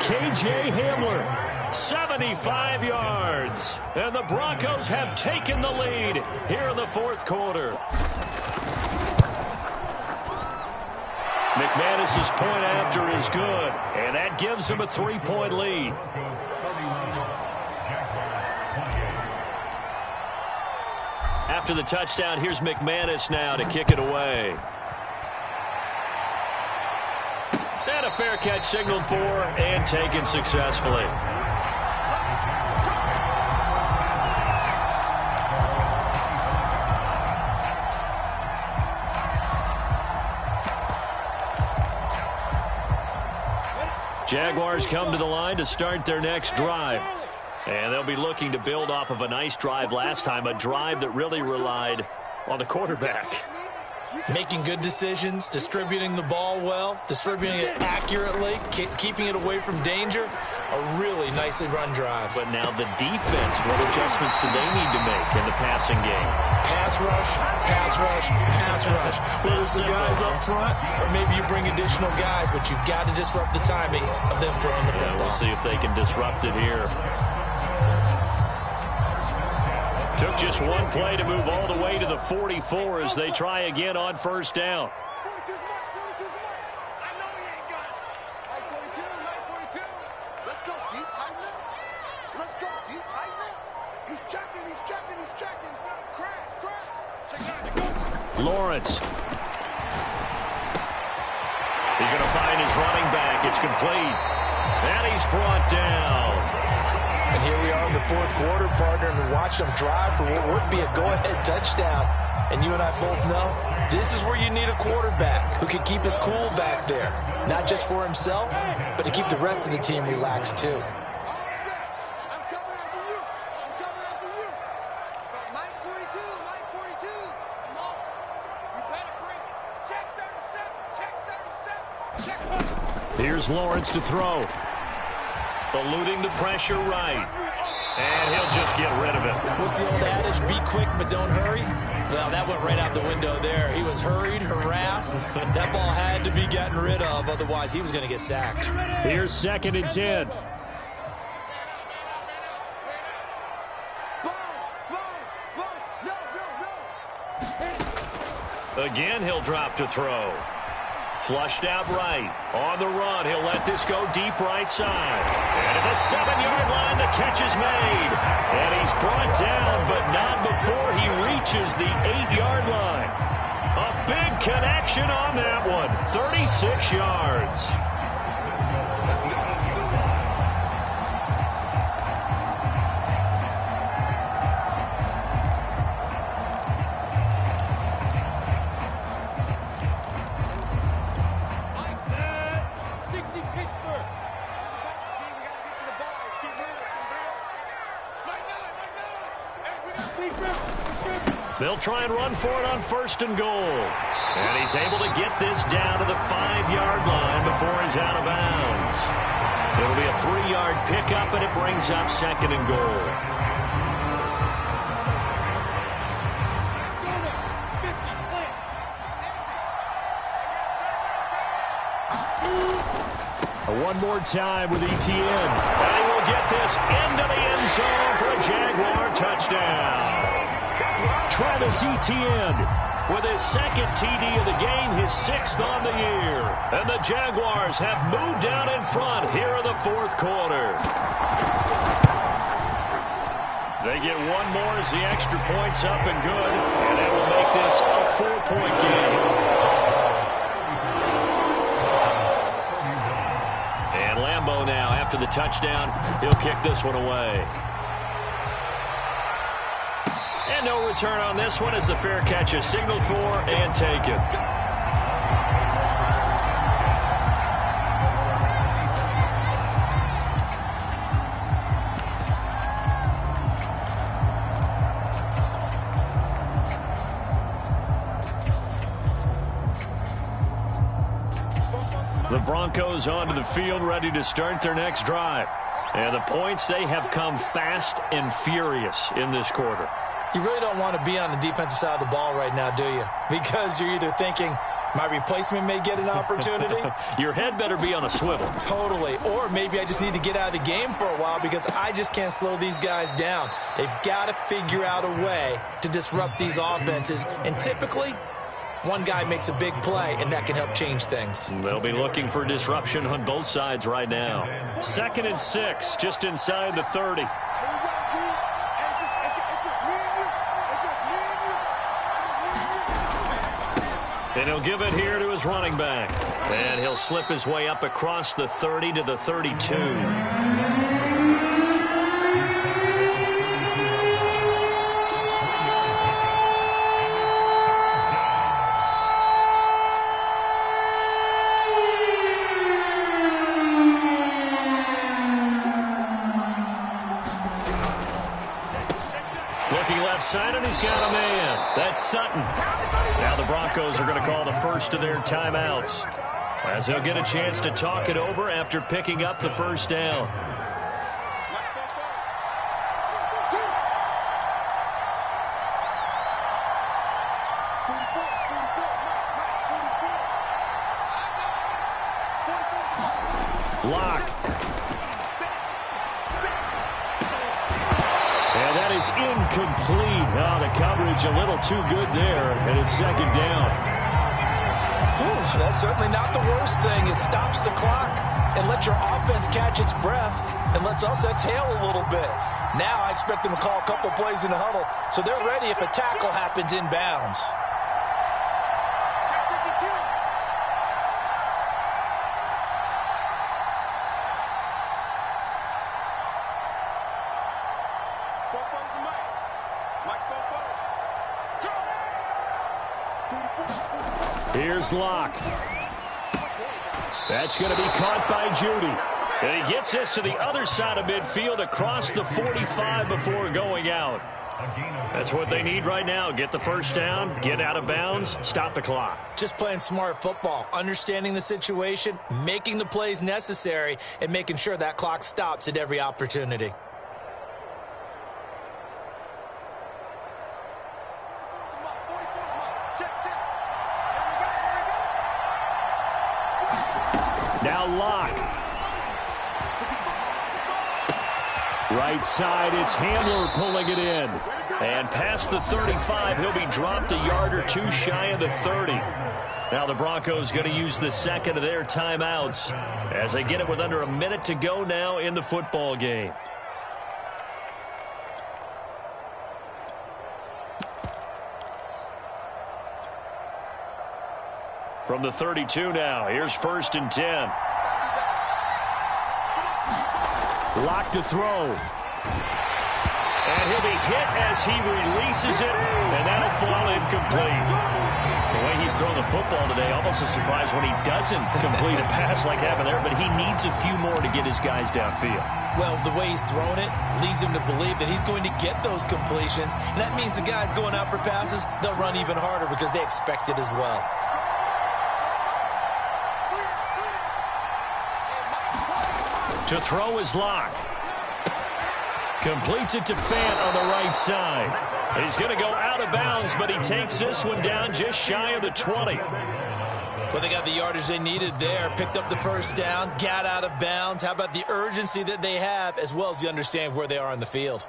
S1: K.J. Hamler, 75 yards. And the Broncos have taken the lead here in the fourth quarter. McManus's point after is good. And that gives him a 3-point lead. After the touchdown, here's McManus now to kick it away. And a fair catch signaled for and taken successfully. Jaguars come to the line to start their next drive. And they'll be looking to build off of a nice drive last time, a drive that really relied on the quarterback.
S5: Making good decisions, distributing the ball well, distributing it accurately, keeping it away from danger. A really nicely run drive.
S1: But now the defense, what adjustments do they need to make in the passing game?
S5: Pass rush, pass rush, pass rush. Whether it's the guys up front or maybe you bring additional guys, but you've got to disrupt the timing of them throwing the football.
S1: We'll see if they can disrupt it here. Took just one play to move all the way to the 44 as they try again on first down.
S3: Let's go deep, tighten up. Let's go deep, tighten up. He's checking, he's checking, he's checking. Crash, crash. Check out the coach.
S1: Lawrence. He's going to find his running back. It's complete. And he's brought down.
S5: And here we are in the fourth quarter, partner, and watch them drive for what would be a go-ahead touchdown. And you and I both know this is where you need a quarterback who can keep his cool back there. Not just for himself, but to keep the rest of the team relaxed, too.
S3: I'm coming after you. I'm coming after you. Mike 42, Mike 42. Come on. You better bring it. Check 37, check 37. Check 1.
S1: Here's Lawrence to throw. Eluding the pressure right. And he'll just get rid of it.
S5: What's the old adage? Be quick, but don't hurry. Well, that went right out the window there. He was hurried, harassed. That ball had to be gotten rid of. Otherwise, he was going to get sacked.
S1: Here's 2nd and 10. Again, he'll drop to throw. Flushed out right. On the run, he'll let this go deep right side. And at the 7-yard line, the catch is made. And he's brought down, but not before he reaches the 8-yard line. A big connection on that one. 36 yards. They'll try and run for it on 1st and goal. And he's able to get this down to the 5-yard line before he's out of bounds. It'll be a 3-yard pickup, and it brings up 2nd and goal. One more time with ETN. And he will get this into the end zone for a Jaguar touchdown. Travis Etienne with his 2nd TD of the game, his 6th on the year. And the Jaguars have moved out in front here in the 4th quarter. They get one more as the extra point's up and good. And it will make this a 4-point game. And Lambeau now, after the touchdown, he'll kick this one away. And no return on this one as the fair catch is signaled for and taken. The Broncos onto the field, ready to start their next drive. And the points, they have come fast and furious in this quarter.
S5: You really don't want to be on the defensive side of the ball right now, do you? Because you're either thinking, my replacement may get an opportunity.
S1: Your head better be on a swivel.
S5: Totally. Or maybe I just need to get out of the game for a while because I just can't slow these guys down. They've got to figure out a way to disrupt these offenses. And typically, one guy makes a big play, and that can help change things.
S1: They'll be looking for disruption on both sides right now. 2nd and 6, just inside the 30. And he'll give it here to his running back. And he'll slip his way up across the 30 to the 32. Looking left side, and he's got a man. That's Sutton. Now the Broncos are going to call the first of their timeouts, as they'll get a chance to talk it over after picking up the first down. Lock. And that is incomplete. Oh, the coverage a little too good there, and it's 2nd down.
S2: Ooh, that's certainly not the worst thing. It stops the clock and lets your offense catch its breath and lets us exhale a little bit. Now I expect them to call a couple plays in the huddle so they're ready if a tackle happens inbounds.
S1: Here's Locke. That's going to be caught by Judy. And he gets this to the other side of midfield across the 45 before going out. That's what they need right now. Get the first down, get out of bounds, stop the clock.
S5: Just playing smart football, understanding the situation, making the plays necessary, and making sure that clock stops at every opportunity.
S1: Locke. Right side, it's Handler pulling it in. And past the 35, he'll be dropped a yard or two shy of the 30. Now the Broncos going to use the second of their timeouts as they get it with under a minute to go now in the football game. From the 32 now, here's 1st and 10. Locke to throw. And he'll be hit as he releases it, and that'll fall incomplete. The way he's throwing the football today, almost a surprise when he doesn't complete a pass like happened there, but he needs a few more to get his guys downfield.
S5: Well, the way he's thrown it leads him to believe that he's going to get those completions, and that means the guys going out for passes, they'll run even harder because they expect it as well.
S1: To throw is Locke. Completes it to Fant on the right side. He's going to go out of bounds, but he takes this one down just shy of the 20.
S5: Well, they got the yardage they needed there. Picked up the first down, got out of bounds. How about the urgency that they have, as well as the understand where they are on the field?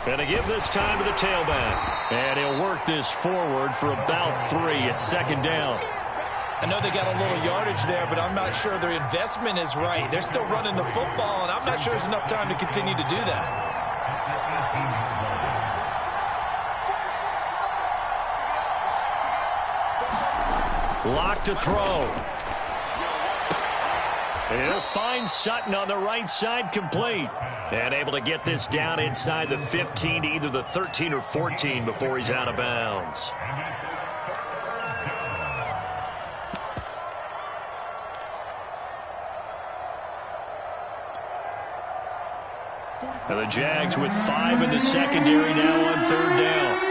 S1: And to give this time to the tailback. And he'll work this forward for about 3 at 2nd down.
S5: I know they got a little yardage there, but I'm not sure their investment is right. They're still running the football, and I'm not sure there's enough time to continue to do that.
S1: Locke to throw. He'll find Sutton on the right side, complete. And able to get this down inside the 15 to either the 13 or 14 before he's out of bounds. And the Jags with 5 in the secondary now on 3rd down.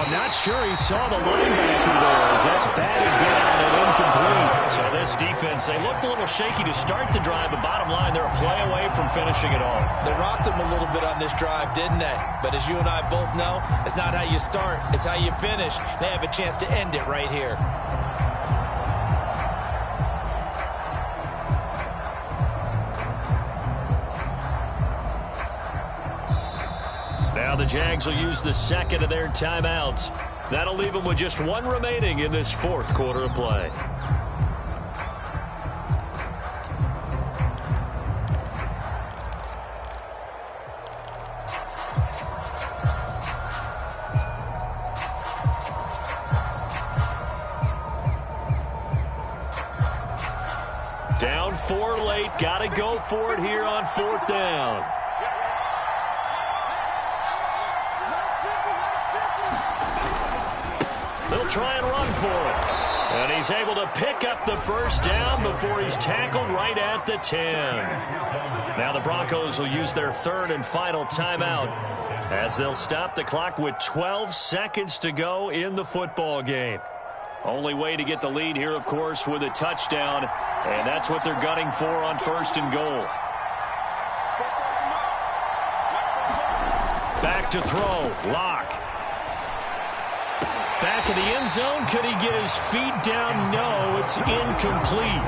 S1: Not sure he saw the linebacker there as that's batted down and incomplete. So this defense, they looked a little shaky to start the drive, but bottom line, they're a play away from finishing it all.
S5: They rocked them a little bit on this drive, didn't they? But as you and I both know, it's not how you start, it's how you finish. They have a chance to end it right here.
S1: Now the Jags will use the second of their timeouts. That'll leave them with just 1 remaining in this 4th quarter of play. Down 4 late, got to go for it here on 4th down. They'll try and run for it. And he's able to pick up the first down before he's tackled right at the 10. Now the Broncos will use their 3rd and final timeout as they'll stop the clock with 12 seconds to go in the football game. Only way to get the lead here, of course, with a touchdown, and that's what they're gunning for on 1st and goal. Back to throw, Locke. Back in the end zone, could he get his feet down? No, it's incomplete.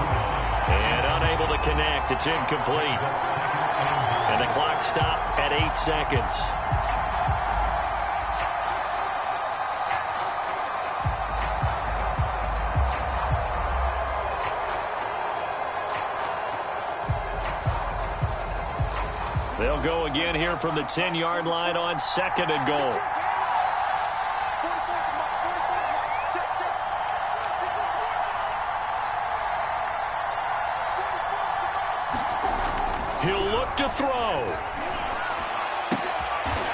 S1: And unable to connect, it's incomplete. And the clock stopped at 8 seconds. They'll go again here from the 10-yard line on 2nd and goal. He'll look to throw.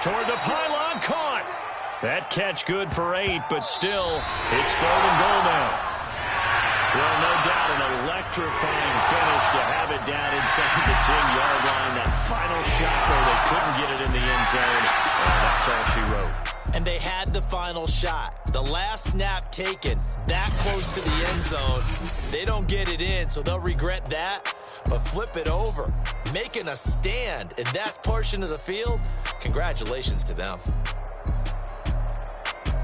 S1: toward the pylon, caught. That catch good for 8, but still, it's 3rd and goal now. Well, no doubt an electrifying finish to have it down inside the 10-yard line. That final shot, though, they couldn't get it in the end zone. That's all she wrote.
S5: And they had the final shot. The last snap taken that close to the end zone. They don't get it in, so they'll regret that. But flip it over, making a stand in that portion of the field. Congratulations to them.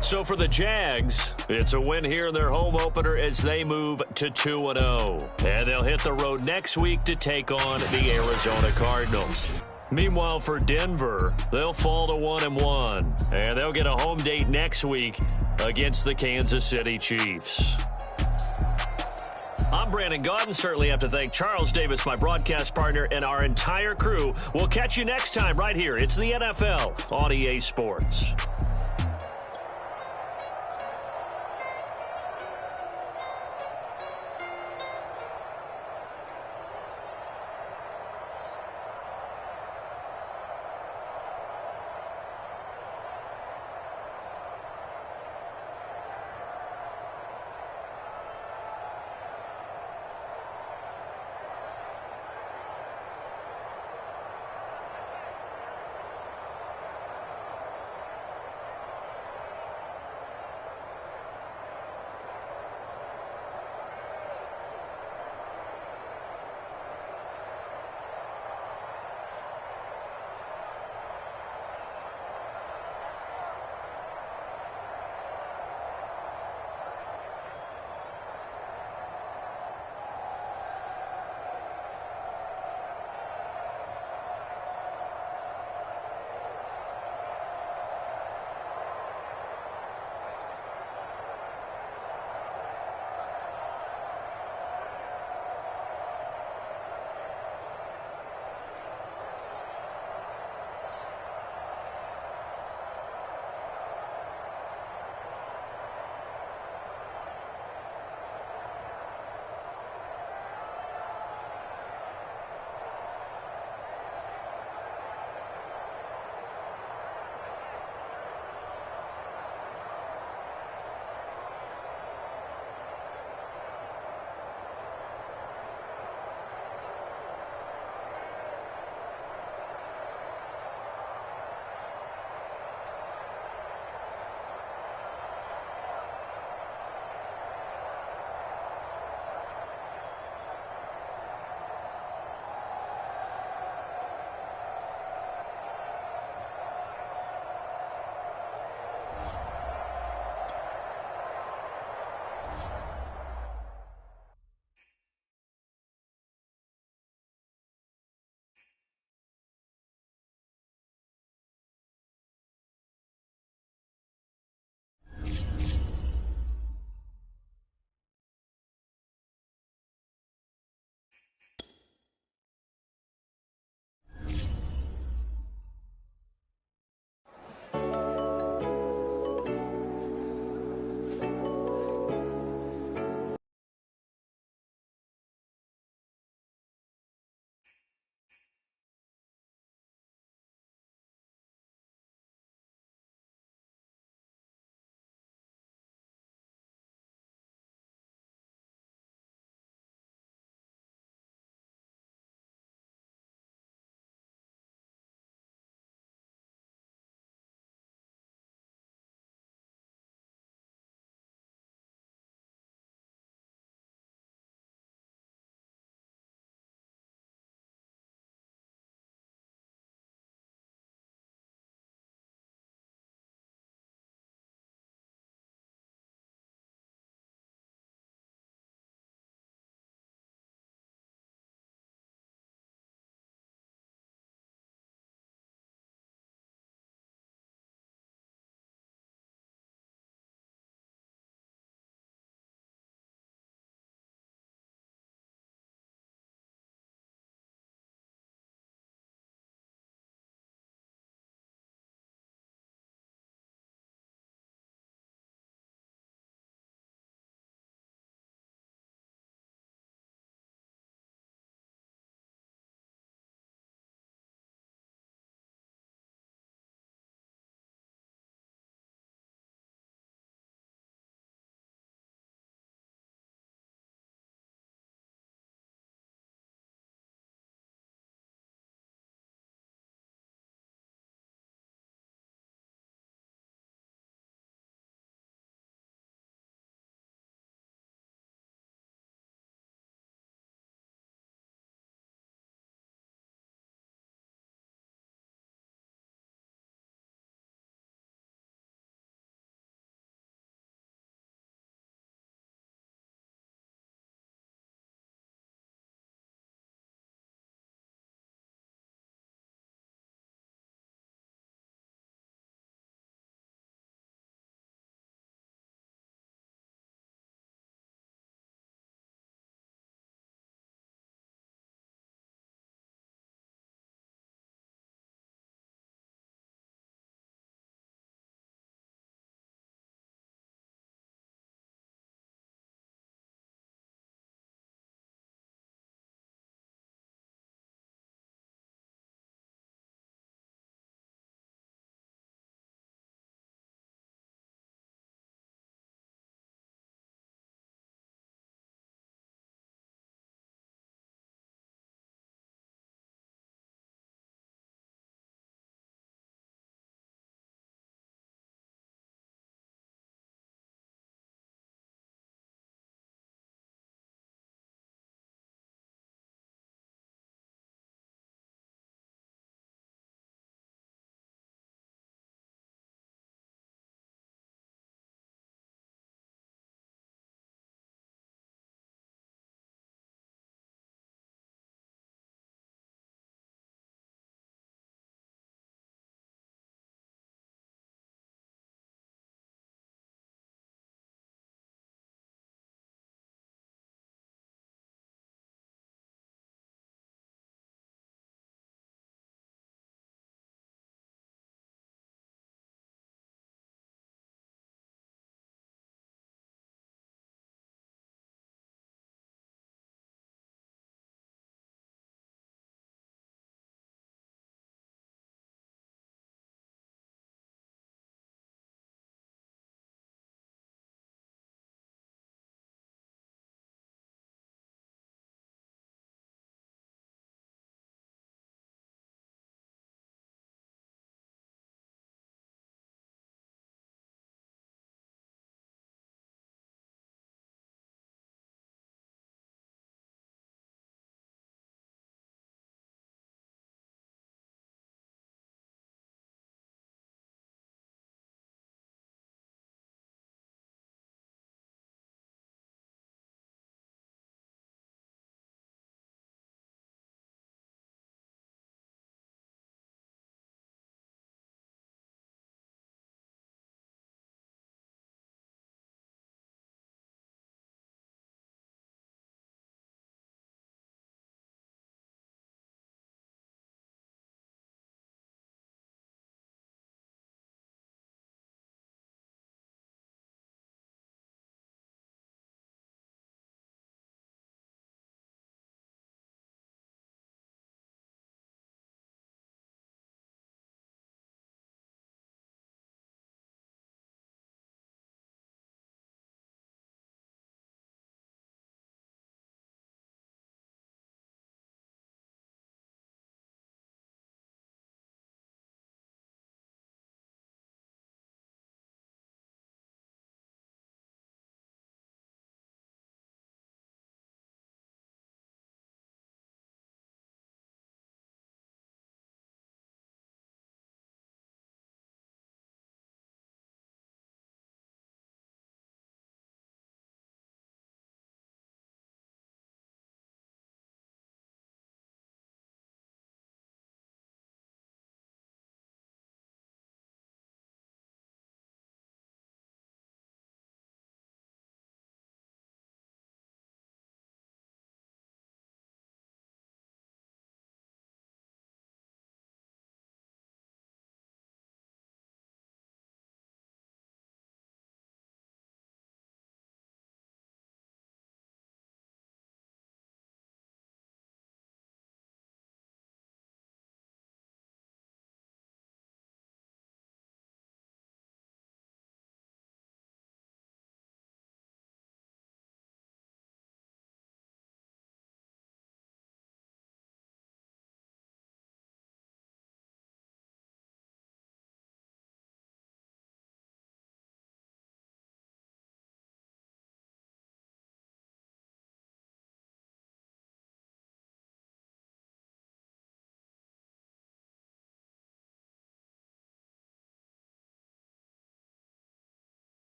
S1: So for the Jags, it's a win here in their home opener as they move to 2-0. And they'll hit the road next week to take on the Arizona Cardinals. Meanwhile, for Denver, they'll fall to 1-1. And they'll get a home date next week against the Kansas City Chiefs. I'm Brandon Gaudin. Certainly have to thank Charles Davis, my broadcast partner, and our entire crew. We'll catch you next time right here. It's the NFL on EA Sports.